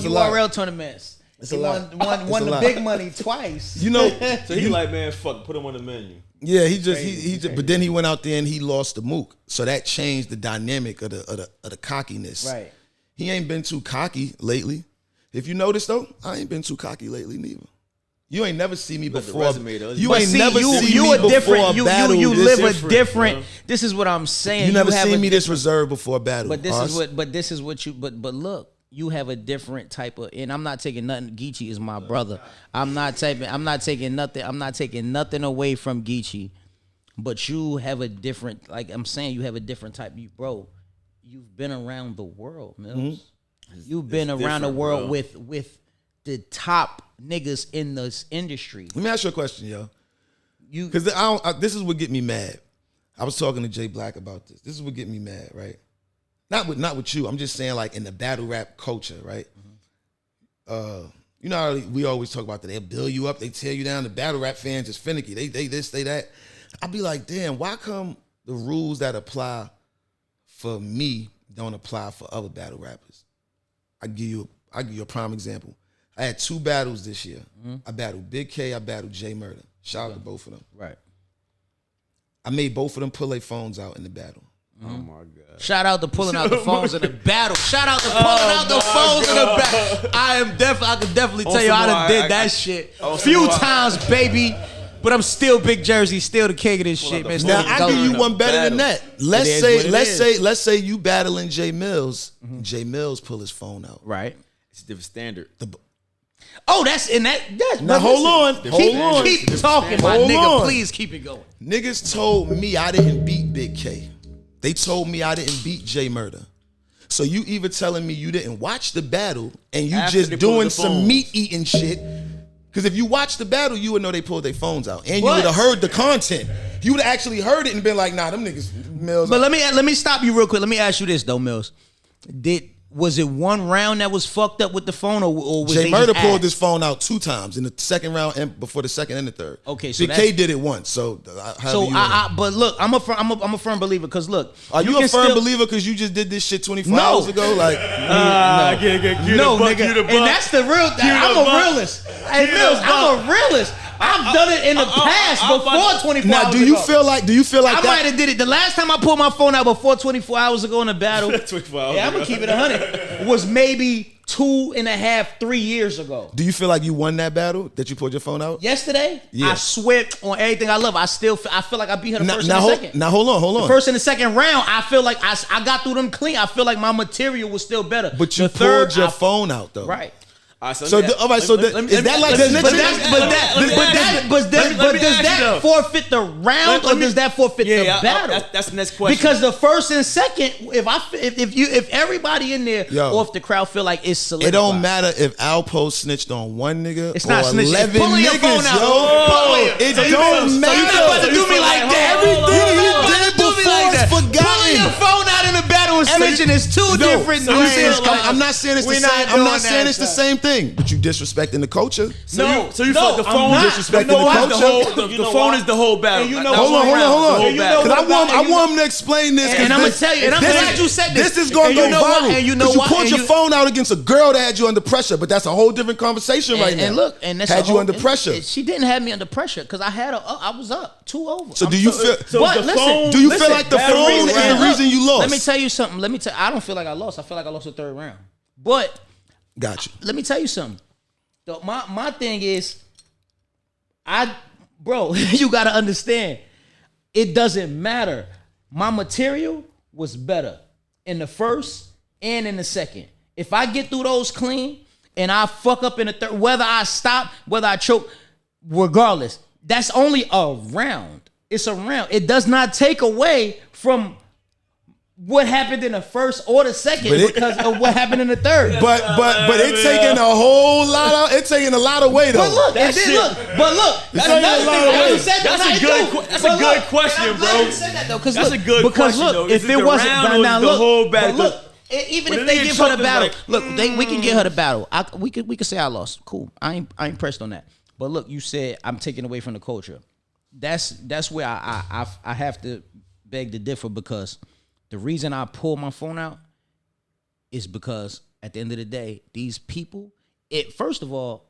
a lot. URL tournaments. It's He a lot. won It's a the lot. big money twice. You know, So he like, man, fuck, put him on the menu. yeah, he just but then he went out there and he lost the mook. So that changed the dynamic of the cockiness. Right. He ain't been too cocky lately. If you notice though, I ain't been too cocky lately neither. You ain't never see me got the before. resume, though. You But ain't see, never you see you me a before different. a battle. You this live a different. different. This is what I'm saying. You never have seen a me this reserved before a battle. But this Us? is what you. But look, you have a different type of. And I'm not taking nothing. Geechee is my brother. I'm not taking nothing. I'm not taking nothing away from Geechee. But you have a different. Like I'm saying, you have a different type. You've been around the world, Mills. Mm-hmm. You've been around the world bro. with the top niggas in this industry. Let me ask you a question, yo. You Because this is what get me mad. I was talking to Jay Black about this. This is what get me mad, right? Not with you. I'm just saying, like, in the battle rap culture, right? You know how we always talk about that. They'll build you up, they tear you down. The battle rap fans is finicky. They this, they that. I'd be like, damn, why come the rules that apply for me don't apply for other battle rappers? I give you a prime example. I had 2 battles this year. I battled Big K, I battled Jae Millz. Shout out to both of them. right. I made both of them pull their phones out in the battle. Oh my god. Shout out to pulling out the phones in the battle. Shout out to pulling out the phones in the battle. I can definitely tell you I done did that shit a few times, baby. But I'm still Big Jersey, still the king of this shit, man. Now Still I give you go. one better than that. Let's say you battling Jae Millz. Jae Millz pull his phone out. Right. It's a different standard. Oh, that's Now hold on. Keep talking, my Hold nigga. on. Please keep it going. Niggas told me I didn't beat Big K. They told me I didn't beat Jae Millz. So you either telling me you didn't watch the battle and you After just they pulled doing the some phones. meat eating shit. Because if you watch the battle, you would know they pulled their phones out. And you What? would have heard the content. You would have actually heard it and been like, nah, them niggas Millz. But let me stop you real quick. Let me ask you this though, Mills. Was it one round that was fucked up with the phone, or was Jae they Millz just pulled ass? his phone out 2 times in the second round and before the second and the third. Okay, so Big K did it once. So But look, I'm a firm believer because look, are you can a firm still- believer because you just did this shit 24 No. hours ago? Like, No, nigga, and that's the real. I'm a realist. Hey, Mills, I'm a realist. I've done it in the past before 24 Now, hours do you ago. feel like I might have did it. The last time I pulled my phone out before 24 hours ago in a battle, 24 hours yeah, I'm gonna keep it 100, was maybe 2.5, 3 years ago. Do you feel like you won that battle that you pulled your phone out? Yesterday, Yeah. I swear on everything I love. I feel like I beat her the first and the second. Now hold on. The first and the second round, I feel like I got through them clean. I feel like my material was still better. But you The third, pulled your phone out though. right. All right, So is that like But does that forfeit the round or does that forfeit the battle? That's the next question. Because the first and second, if everybody in there or if the crowd feel like it's solidified, it don't matter if Alpo snitched on one nigga It's or not snitching. 11 It's pulling your niggas, phone out. yo. It don't matter. So you're not about to do me like that. Everything he You're not about did to do me before like is that. forgotten. Pulling your phone out in a battle and snitching is two different I'm things. not saying it's the same. I'm not saying it's the same thing. But you disrespecting the culture. So you feel like the phone disrespecting the culture? The phone is the whole battle. And you know Hold on. Because I you want him to explain this. And I'm gonna tell you, and I'm glad you said this. This is going to And go you know what? viral. And you know Because you what? pulled And your you- phone out against a girl that had you under pressure, but that's a whole different conversation right now. And look, and that's had you under pressure. She didn't have me under pressure because I was up 2-0. So do you feel? But listen, Do you feel like the phone is the reason you lost? Let me tell you something. I don't feel like I lost. I feel like I lost the third round. But Got you. let me tell you something. My thing is, bro, you gotta understand. It doesn't matter. My material was better in the first and in the second. If I get through those clean and I fuck up in the third, whether I stop, whether I choke, regardless, that's only a round. It's a round. It does not take away from what happened in the first or the second because of what happened in the third. But it's taking a whole lot of weight though. But look, that's a good question, bro. I said that though, because That's a good question, though. If Is it the wasn't round or the whole battle? but look, even But if the they nigga give her the choked us battle, like, look, we can get her the battle. We could say I lost. Cool. I ain't pressed on that. But look, you said I'm taking away from the culture. That's where I have to beg to differ, because the reason I pull my phone out is because at the end of the day, these people. First of all,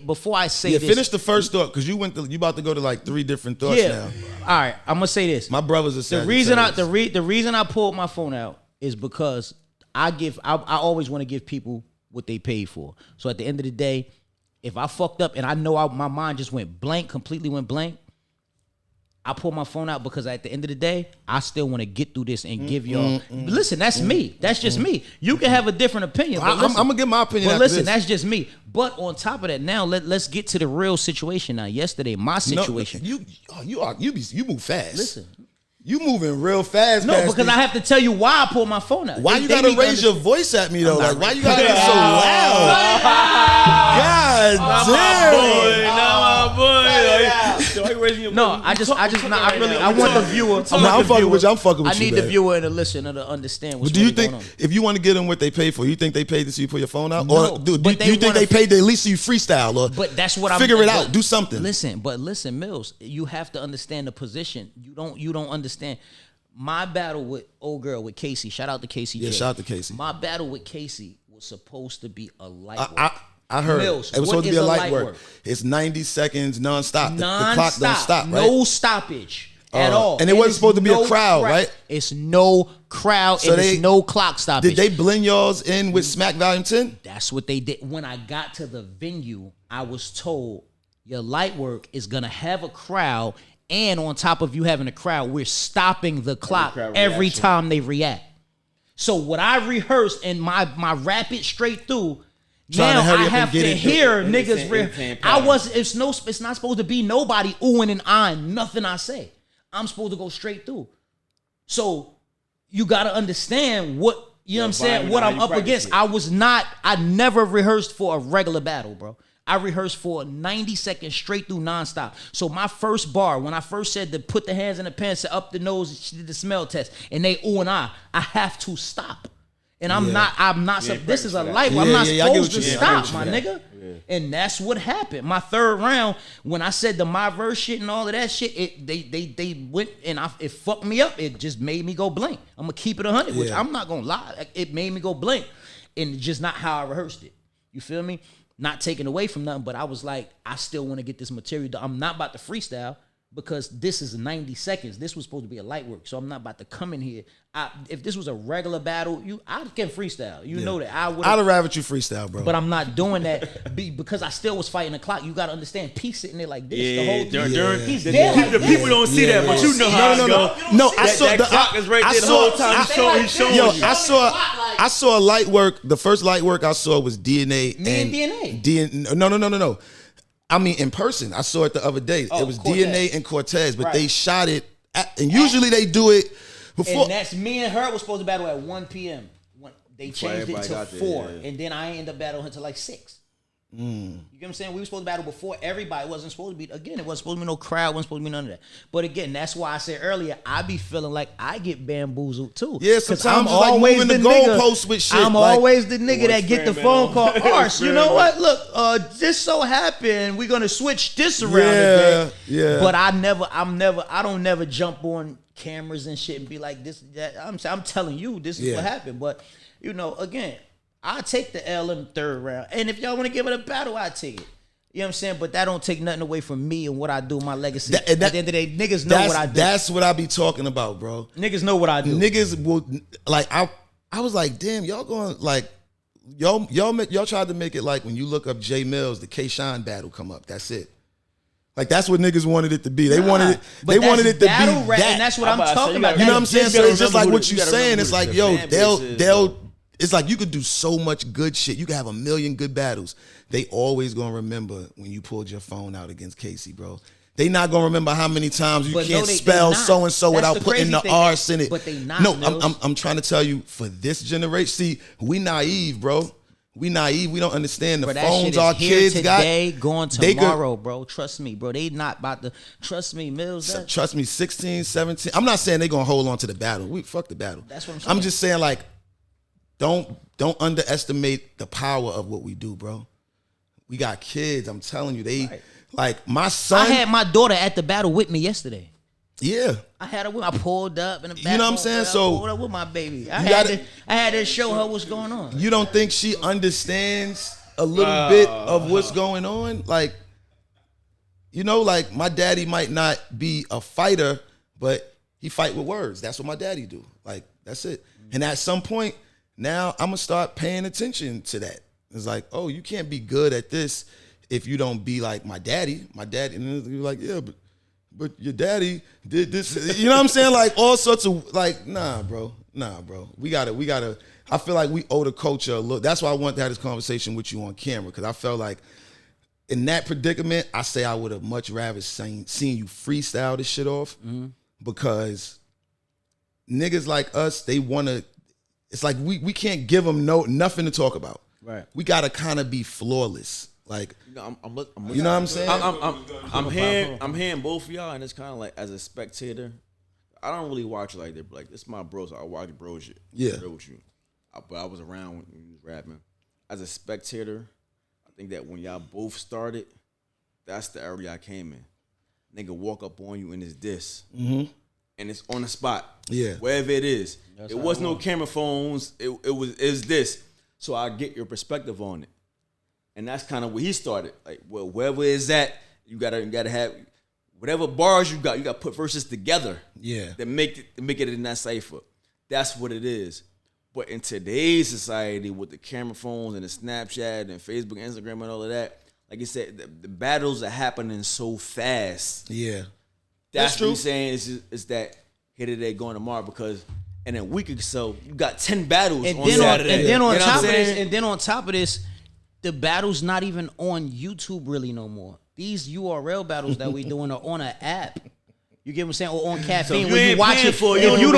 before I say this. Finish the first thought, because you about to go to like 3 different thoughts now. All right, I'm gonna say this. My brothers are saying the reason I pulled my phone out is because I always want to give people what they paid for. So at the end of the day, if I fucked up and I know my mind just completely went blank, I pull my phone out because at the end of the day, I still want to get through this and give y'all. Listen, that's me. That's just me. You can have a different opinion. But I'm gonna give my opinion. But after listen, this. that's just me. But on top of that, now let's get to the real situation. Now, yesterday, my situation. You move fast. Listen. You moving real fast. No, because I have to tell you why I pulled my phone out. Why you gotta raise your voice at me though? Like, why you gotta get so loud? God damn. Now my boy. So I raising your No, I want the viewer. I'm fucking with you. I'm fucking with I you. need the viewer and the listener to understand what's But do you really think going on. if you want to get them what they paid for, you think they paid to see you pull your phone out, No, or do but you think they paid to at least see you freestyle, or But that's what figure it out, do something? Listen, Millz, you have to understand the position. You don't understand. My battle with with Casey. Shout out to Casey. Yeah, J. shout out to Casey. My battle with Casey was supposed to be a light work. I heard Millz, it was what supposed to be is a a light light work. work? It's 90 seconds nonstop. The clock don't stop, right? No stoppage at all. And it wasn't it's supposed to be a no crowd, right? It's no crowd, So and it's no clock stoppage. Did they blend y'all's in with Smack Volume 10? That's what they did. When I got to the venue, I was told your light work is gonna have a crowd, and on top of you having a crowd, we're stopping the clock every time they react. So what I rehearsed and my rapid straight through, Trying now to hurry I up and have get to it. hear It's niggas. It's not supposed to be nobody oohing and eyeing nothing I say. I'm supposed to go straight through. So you got to understand what you know what I'm saying, what I'm up against. I never rehearsed for a regular battle, bro. I rehearsed for 90 seconds straight through nonstop. So my first bar, when I first said to put the hands in the pants, up the nose, she did the smell test, and they ooh and I have to stop. And I'm not. This is a light. I'm not supposed to stop, my nigga. Yeah. And that's what happened. My third round, when I said the my verse shit and all of that shit, they went and it fucked me up. It just made me go blank. I'm gonna keep it 100, which I'm not gonna lie. It made me go blank, and just not how I rehearsed it. You feel me? not taking away from nothing, but I was like, I still want to get this material done. I'm not about to freestyle because this is 90 seconds. This was supposed to be a light work, so I'm not about to come in here. If this was a regular battle, I can freestyle. You know that. I'd have rather you freestyle, bro. But I'm not doing that because I still was fighting the clock. You got to understand, P sitting there like this the whole time. He's there like the this. people don't see that, but you know how it go. No, I saw that clock is right there the whole time. He's showing Yo, you. I saw a light work. The first light work I saw was DNA. No. I mean, in person. I saw it the other day. It was Cortez. DNA and Cortez, but they shot it. And usually they do it before. And that's me and her was supposed to battle at 1 p.m. They changed it to 4. And then I ended up battling until like 6. You get what I'm saying? We were supposed to battle before everybody. It wasn't supposed to be, again, it wasn't supposed to be no crowd. It wasn't supposed to be none of that. But again, that's why I said earlier, I be feeling like I get bamboozled too. Yeah, sometimes it's like moving the goalposts with shit. I'm always the nigga that get the phone call. Arse, you know what? Look, this so happened. We're gonna switch this around today. Yeah. But I don't never jump on cameras and shit and be like this. That I'm telling you, this is what happened. But you know, again, I take the L in the 3rd round. And if y'all want to give it a battle, I take it. You know what I'm saying? But that don't take nothing away from me and what I do, my legacy. At the end of the day, niggas know what I do. That's what I be talking about, bro. Niggas know what I do. Niggas will, like, I was like, damn, y'all going, like, y'all tried to make it like when you look up Jae Millz, the K-Shine battle come up. That's it. Like, that's what niggas wanted it to be. They wanted it to be that. And that's what I'm talking about. You know what I'm saying? So it's just like what you saying. It's like, yo, they'll it's like you could do so much good shit. You could have a million good battles. They always gonna remember when you pulled your phone out against Casey, bro. They not gonna remember how many times you can't spell so and so without putting the R's in it. But they not. No, I'm trying to tell you, for this generation, see, we naive, bro. We naive. We don't understand the phones our kids got. Today, going tomorrow, bro. Trust me, bro. They not about to. Trust me, Millz. Trust me, 16, 17. I'm not saying they gonna hold on to the battle. Fuck the battle. That's what I'm saying. I'm just saying, like, don't underestimate the power of what we do, bro. We got kids. I'm telling you, like my son. I had my daughter at the battle with me yesterday. Yeah, I had her with. I pulled up in the back. You know what I'm saying? So I pulled up with my baby. I had to show her what's going on. You don't think she understands a little bit of what's going on? Like, you know, like my daddy might not be a fighter, but he fight with words. That's what my daddy do. Like, that's it. And at some point, now I'm gonna start paying attention to that. It's like, oh, you can't be good at this if you don't be like my daddy. My daddy, and you're like, yeah, but your daddy did this. You know what I'm saying? Like all sorts of like, nah, bro. We gotta. I feel like we owe the culture a look. That's why I want to have this conversation with you on camera, because I felt like in that predicament, I say I would have much rather seen you freestyle this shit off, because niggas like us, they wanna. It's like we can't give them nothing to talk about. Right. We gotta kind of be flawless. Like, You know, I'm you know what I'm saying? I'm hearing both of y'all, and it's kind of like, as a spectator, I don't really watch it like that. But like, this is my bro, so I watch bro shit. Yeah. Real with you. But I was around when you was rapping. As a spectator, I think that when y'all both started, that's the area I came in. Nigga walk up on you in his diss. And it's on the spot. Yeah. Wherever it is. It was no camera phones. It was this. So I get your perspective on it. And that's kind of where he started. Like, well, wherever it's at, you gotta have whatever bars you got put verses together. Yeah. That make it in that cipher. That's what it is. But in today's society, with the camera phones and the Snapchat and Facebook, Instagram, and all of that, like you said, the battles are happening so fast. Yeah. That's true. what I'm saying. Is that here today, going tomorrow, because in a week or so, you got 10 battles on Saturday. And then on top of this, the battles not even on YouTube really no more. These URL battles that we doing are on an app. You get what I'm saying? Or on Caffeine. So when you watch it, if you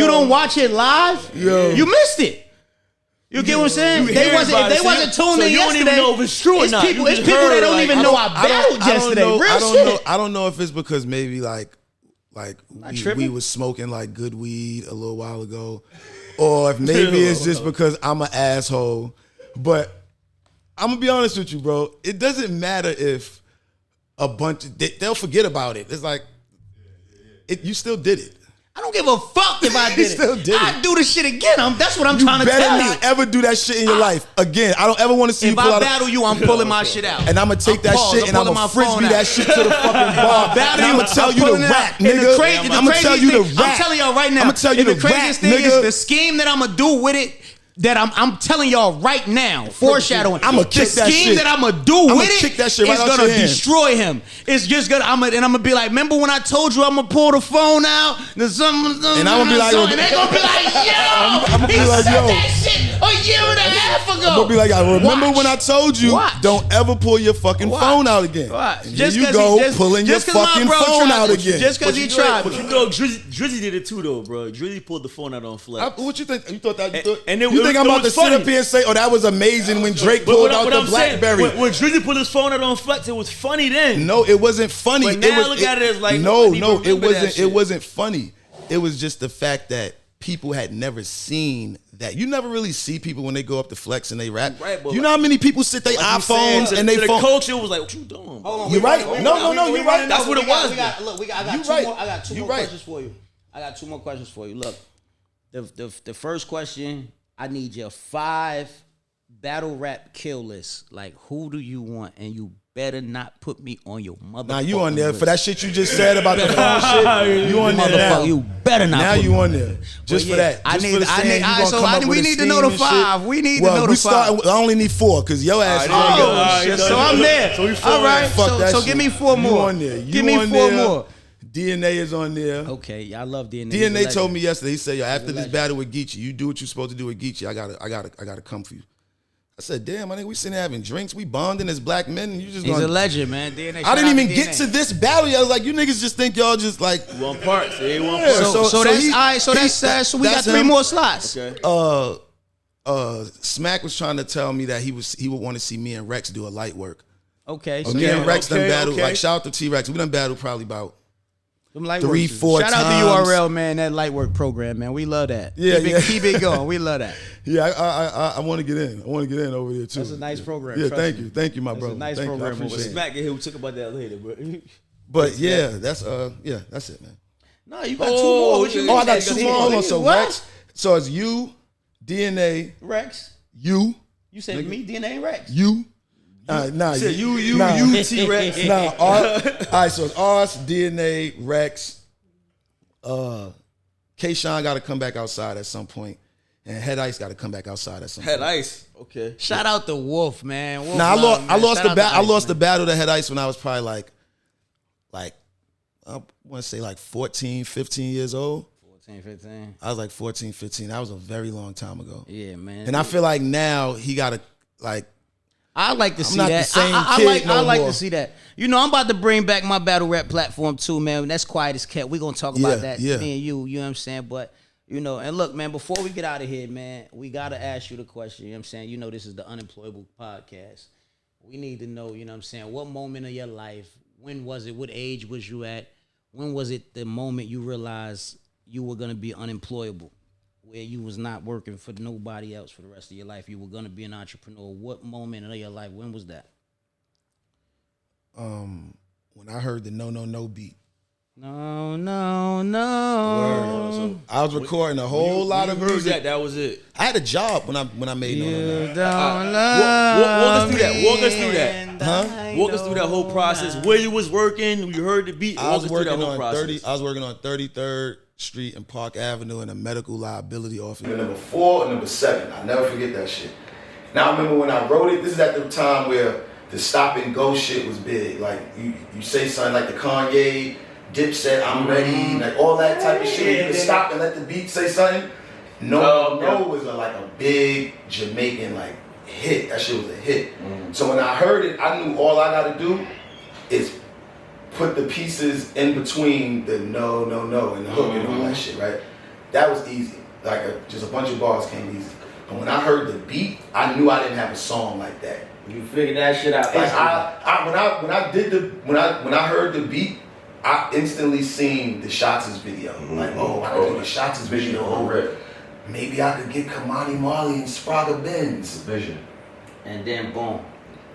don't watch it live, you missed it. You get what I'm saying? If they wasn't tuned in yesterday. You don't even know if it's true or not. It's people that don't even know I battled yesterday. Real shit. I don't know if it's because maybe like we was smoking like good weed a little while ago, or if maybe it's just because I'm an asshole. But I'm gonna be honest with you, bro. It doesn't matter if a bunch they'll forget about it. It's like you still did it. I don't give a fuck if I He did it. still did it. I'd do the shit again. That's what I'm You trying to better tell you. not ever do that shit in your life again. I don't ever want to see you If pull I out. battle you, I'm pulling my shit out. And I'm gonna take that Pause, shit and I'm pulling gonna my phone frisbee out. that shit to the fucking bar. Battle And I'm you, gonna tell I'm you to pulling it rap, out. And nigga. the I'm gonna tell you to craziest thing- rap. I'm telling y'all right now. I'm gonna tell you and the to rap, craziest thing nigga. is the scheme that I'm gonna do with it. That I'm telling y'all right now, foreshadowing. I'ma kick the that scheme shit. that I'ma do I'ma with it kick that shit right is out gonna your hand. destroy him. It's just gonna. I'm gonna be like, remember when I told you I'm gonna pull the phone out? And I'm gonna be like, and they gonna be like, yo, I'ma be he like, said yo. that shit a year and a half ago. I'm gonna be like, I remember Watch. when I told you, Watch. don't ever pull your fucking Watch. phone out again. Watch. And Just here you 'cause go, he- just- pulling your just 'cause my fucking bro phone tried out to- again. just 'cause he tried. But you know, Drizzy did it too, though, bro. Drizzy pulled the phone out on Flex. What you think? You thought that? And you think I'm about to sit up here and say, "Oh, that was amazing" when Drake pulled out the BlackBerry? When Drizzy pulled his phone out on Flex, it was funny then. No, it wasn't funny. But it now was, look at it as like, no, nobody no, it remember that wasn't. shit. It wasn't funny. It was just the fact that people had never seen that. You never really see people when they go up to Flex and they rap. Right, but you know how many people sit their like you saying, iPhones and they the phone. culture was like, what you doing? Hold on, You're right. No, you're right. That's what it was. I got You two right. more. I got two You more right. questions for you. I got two more questions for you. Look, the first question, I need your 5 battle rap kill list. Like, who do you want? And you better not put me on your motherfucking Now you on there list. for that shit you just said about the phone shit. You on there now. Motherfucker, you better not. Now put you me on there just But for yeah, that. I Just need- for the I saying need- you all right, gonna so come up we with a need to scheme know the and shit. 5. We need to Well, know the we 5. I only need 4 because your ass. All right, is on there you go. there. shit. All So right, I'm there. so we four All right. Fuck that So shit. give me 4 You more. on there. You Give me on 4 there. more. DNA is on there. Okay, I love DNA. DNA He's a told legend. me yesterday. He said, "Yo, after this legend. battle with Geechee, you do what you're supposed to do with Geechee. I gotta come for you." I said, "Damn, I think we sitting there having drinks, we bonding as black men, and you just He's gonna." a legend, man. DNA. I didn't even get to this battle yet. I was like, "You niggas just think y'all just like." One part. Say one Yeah, part. So that's he- all right. So that's so we got that's 3 him. more slots. Okay. Smack was trying to tell me that he would want to see me and Rex do a light work. Okay. Me and Rex done okay, battled. okay. Like shout out to T-Rex. We done battled probably about. Them light 3, works. 4 Shout out times. to URL, man. That light work program, man. We love that. Yeah, Keep it going. We love that. Yeah, I want to get in. I want to get in over there too. That's a nice program. Yeah, trust thank me. you, my That's brother. a nice Thank you. I program. appreciate it. Smack it here. We'll talk about that later, bro. But yeah, that's it, man. No, you got 2 more. What you Oh, I mean? got 2 more. Hold on. So What? Rex. So it's you, DNA, Rex. you, You said me, DNA, and Rex. you. Nah, Said you, T-Rex. Nah, all right. So it's us, DNA, Rex. K-Shine got to come back outside at some point, and Head Ice got to come back outside at some Had point. ice. Okay. Shout out to Wolf, man. Wolf Nah, love, I man. lost Shout the out battle. to I Ice, lost the man. battle to Head Ice when I was probably like I want to say like 14, 15 years old. 14, 15. I was like 14, 15. That was a very long time ago. Yeah, man. And I feel like now he got to like. I like to see not the that. same I kid like no to more. see that. You know, I'm about to bring back my battle rap platform too, man. That's quiet as kept. We're gonna talk about that, yeah. me and you know what I'm saying? But you know, and look, man, before we get out of here, man, we gotta ask you the question, you know what I'm saying? You know this is the Unemployable podcast. We need to know, you know what I'm saying, what moment of your life, when was it, what age was you at? When was it the moment you realized you were gonna be unemployable? Where you was not working for nobody else for the rest of your life. You were gonna be an entrepreneur. What moment of your life? When was that? When I heard the No beat. No. So I was recording a whole lot of When you heard music. that was it. I had a job when I made No. You don't Walk us through that. love Walk us through me that. and Huh? I Walk us through that whole know process. not. Where you was working, you heard the beat. I Walk was us through that working whole on process. I was working on 33rd Street and Park Avenue in a medical liability office. Number 4 and number 7. I'll never forget that shit. Now I remember when I wrote it. This is at the time where the stop and go shit was big. Like you say something like the Kanye, Dipset, I'm ready, like all that type of shit. You could stop and let the beat say something. No was like a big Jamaican like hit. That shit was a hit. So when I heard it, I knew all I got to do is put the pieces in between the no, and the hook and all that shit, right? That was easy. Like just a bunch of bars came easy. But when I heard the beat, I knew I didn't have a song like that. You figured that shit out. Like when I heard the beat, I instantly seen the Shots' video. Like, I could do the Shots' video over. Maybe I could get Kamani Marley and Sprague Benz. Vision. And then boom.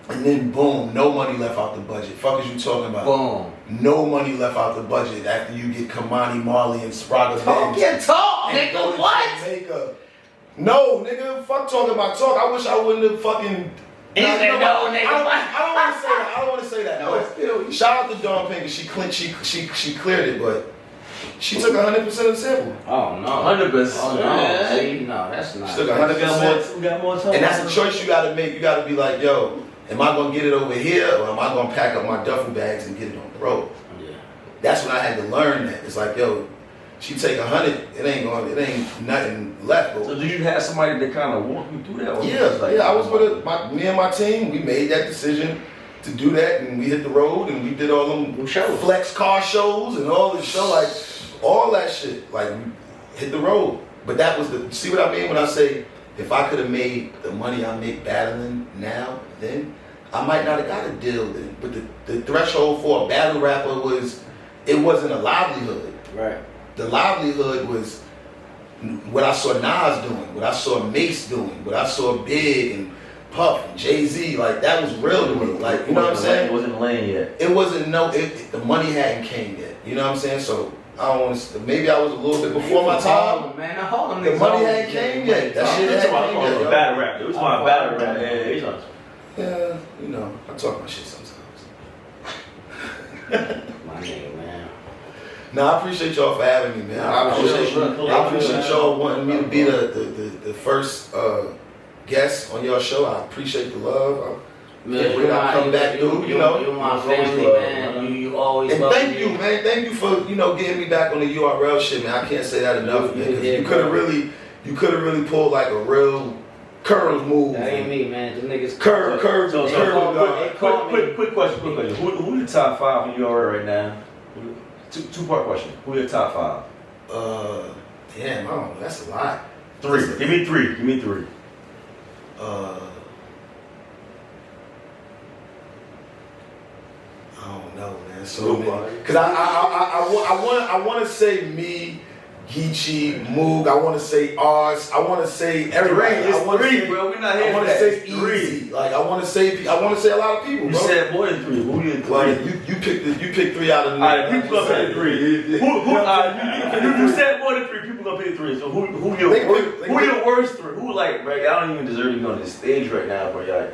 And then boom, no money left out the budget. Fuck is you talking about? Boom. No money left out the budget after you get Kamani Marley and Sprague Talk your talk, and go nigga. to What? Jamaica. No, nigga, fuck talking about talk. I wish I wouldn't have fucking. He said no, nigga. I don't want to say that. I don't want to say that. No, But still. shout out to Dawn Pink. She cleared it, but she took 100% of the sample. Oh no. 100%. Oh no. See, no, that's not. She took We 100%. got more time. And that's a choice you gotta make. You gotta be like, yo, am I gonna get it over here, or am I gonna pack up my duffel bags and get it on the road? Yeah. That's when I had to learn that. It's like, yo, she take 100, it ain't nothing left. But So did you have somebody to kind of walk you through that? Or yeah, just like, I was with me and my team. We made that decision to do that, and we hit the road, and we did all them Shows. flex car shows and all this show, like all that shit. Like we hit the road. But that was the, see what I mean when I say if I could have made the money I make battling now, then I might not have got a deal then. But the threshold for a battle rapper it wasn't a livelihood. Right. The livelihood was what I saw Nas doing, what I saw Mace doing, what I saw Big and Puff and Jay-Z. Like that was real to me. Like, you know what I'm saying? It wasn't laying yet. It wasn't the money hadn't came yet. You know what I'm saying? So I don't want to. Maybe I was a little bit before my time. Man, now hold on. The money hadn't came yet. That shit hadn't came yet. yo. Battle rap. It was my battle rap. Yeah. Yeah, you know, I talk my shit sometimes. My nigga, man. No, I appreciate y'all for having me, man. I appreciate y'all wanting me to be the first guest on your show. I appreciate the love. When I come back through, you know. You're my family, man. You always And love thank me. you, man. Thank you for getting me back on the URL shit, man. I can't say that enough, man. 'Cause you could have really pulled like a real curve move. That ain't me, man. The niggas Curve. Quick question. Who the top 5 in URL right now? Two-part question. Who your top 5? Damn, I don't know. That's a lot. 3. Give me 3. I don't know, man. So, because I want to say me, Geechee, Moog. I want to say Ars. I want to say everybody. It's I wanna 3, say, bro. We're not I here want for to that. say It's 3. Easy. Like I want to say a lot of people, You bro. said more than 3. Who your 3? Well, you picked 3 out of the. Alright, people gonna pick 3. You said more than 3. People gonna pick 3. So who your worst 3? Who like, bro? Y'all don't even deserve to be on this stage right now, bro. Y'all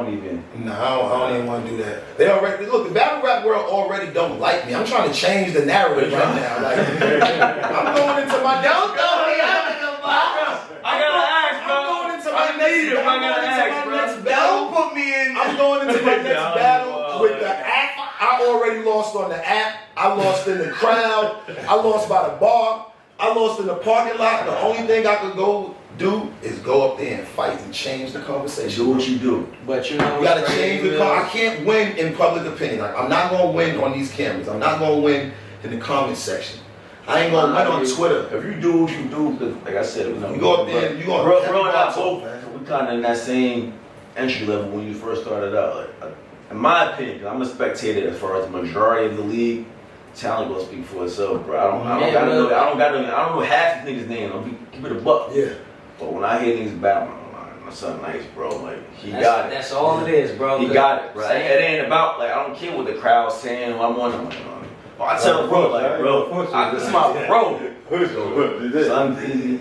don't even. No, I don't even want to do that. They already look. The battle rap world already don't like me. I'm trying to change the narrative right now. Like I'm going into my Don't throw me under the bus. I gotta ask, bro. I'm going into my next battle. Don't put me in. I'm going into my next battle with the app. I already lost on the app. I lost in the crowd. I lost by the bar. I lost in the parking lot. The only thing I could go do is go up there and fight and change the conversation. Do what you do. But you know, You gotta change the I can't win in public opinion. Like, I'm not gonna win on these cameras. I'm not gonna win in the comment section. I ain't gonna win on Twitter. If you do what you do, because like I said, You go up there and you gonna bro and I both, we kind of in that same entry level when you first started out. Like, in my opinion, 'cause I'm a spectator as far as the majority of the league, talent gonna speak for itself, bro. I don't know half these niggas' names. I'm keep it a buck. Yeah. But when I hear niggas battle, my son nice, bro. Like got it. That's all it is, bro. He got it, bro. It ain't about like I don't care what the crowd's saying. I'm on. I tell bro, like bro, this is my bro. Son, he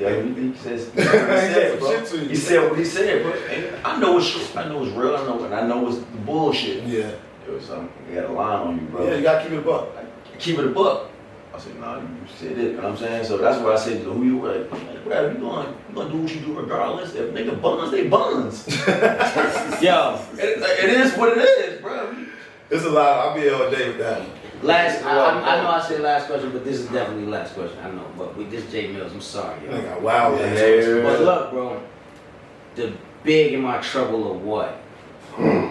says, he said what he said, bro. And I know it's real. I know it's the bullshit. Yeah. It was something. You got a line on you, bro. Yeah, you gotta keep it a buck. Keep it a buck. I said, nah, you said it. You know what I'm saying? So that's what I said to who you were. Like, bro, you gonna do what you do regardless. If nigga buns, they buns. Yo, it is what it is, bro. There's a lot. I'll be here all day with that one. I know I said last question, but this is definitely the last question. I know, but with this Jae Millz, I'm sorry, yo. Nigga, wow. But look, bro, the big in my trouble or what?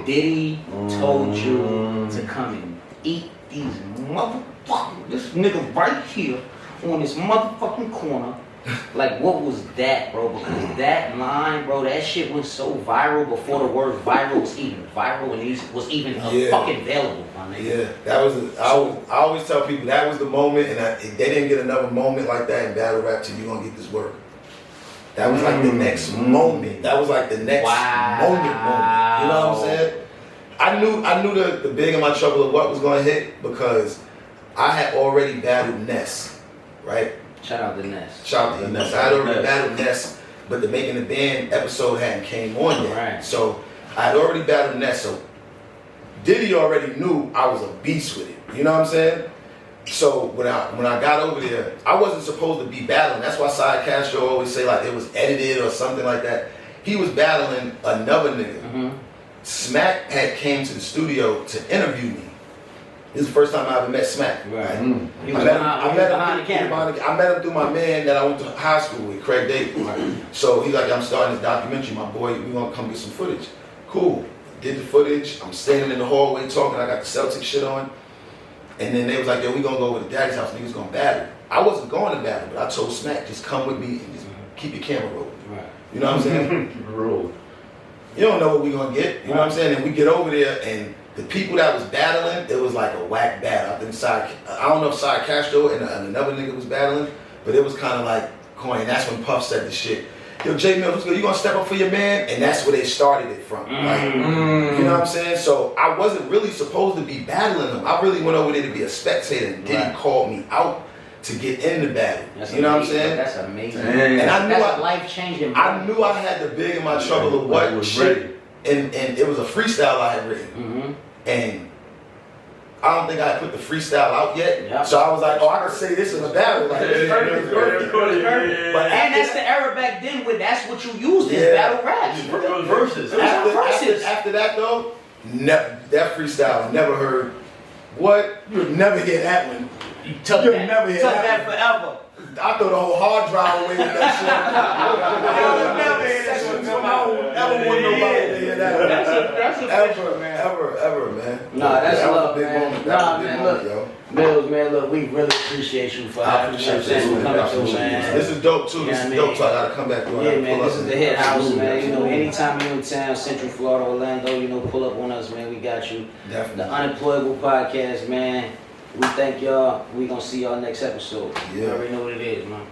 Diddy told you to come and eat these motherfuckers. This nigga right here on this motherfucking corner. Like, what was that, bro? Because that line, bro, that shit was so viral before the word viral was even viral and it was even fucking available, my nigga. Yeah, that was. I always tell people that was the moment, and if they didn't get another moment like that in battle rap, till you gonna get this work. That was like the next moment. That was like the next moment. You know what I'm saying? I knew the big of my trouble of what was going to hit because I had already battled Ness, right? Shout out to Ness. Shout out to Ness. I had already battled Ness, but the Making the Band episode hadn't came on yet. Right. So I had already battled Ness. So Diddy already knew I was a beast with it. You know what I'm saying? So when I got over there, I wasn't supposed to be battling. That's why Side Castro always say like it was edited or something like that. He was battling another nigga. Mm-hmm. Smack had came to the studio to interview me. This is the first time I ever met Smack. Right. Mm-hmm. He was behind the camera. I met him through my man that I went to high school with, Craig Davis. Right. So he's like, I'm starting this documentary, my boy. We gonna come get some footage. Cool. Did the footage. I'm standing in the hallway talking. I got the Celtic shit on. And then they was like, yo, we gonna go over to Daddy's house. Niggas gonna battle. I wasn't going to battle, but I told Smack, just come with me and just keep your camera rolling. Right. You know what I'm saying? Roll. You don't know what we gonna get. You know what I'm saying? And we get over there, and the people that was battling, it was like a whack battle. I think I don't know if Side Castro and another nigga was battling, but it was kind of like coin. That's when Puff said the shit. Yo, Jae Millz, you gonna step up for your man? And that's where they started it from. Like, you know what I'm saying? So I wasn't really supposed to be battling him. I really went over there to be a spectator, and Diddy called me out to get in the battle. That's you know amazing. what I'm saying? That's amazing. And I knew that's a life-changing. I knew I had the big in my trouble of what was shit, and it was a freestyle I had written, and I don't think I had put the freestyle out yet. Yep. So I was like, oh, I can say this in a battle. Like, perfect. But and that's the era back then when that's what you used as battle raps. Verses. After that though, that freestyle never heard. What? You'll never hear that one. You'll never hear that forever. I throw the whole hard drive away with that shit. I'll never hear that shit. I don't ever want nobody to hear that. That's Ever, man. Nah, that's that love, was a big man. moment. Nah, That was a big man, moment, look. yo. Millz, man, look, we really appreciate you for I appreciate this, coming man. through, man. This is dope too. Yeah, This is man. dope. So I gotta come back. Yeah, man, this is the hit house, man. You know, anytime you're in town, Central Florida, Orlando, you know, pull up on us, man. We got you. Definitely. The Unemployable podcast, man. We thank y'all. We gonna see y'all next episode. Yeah. You already know what it is, man.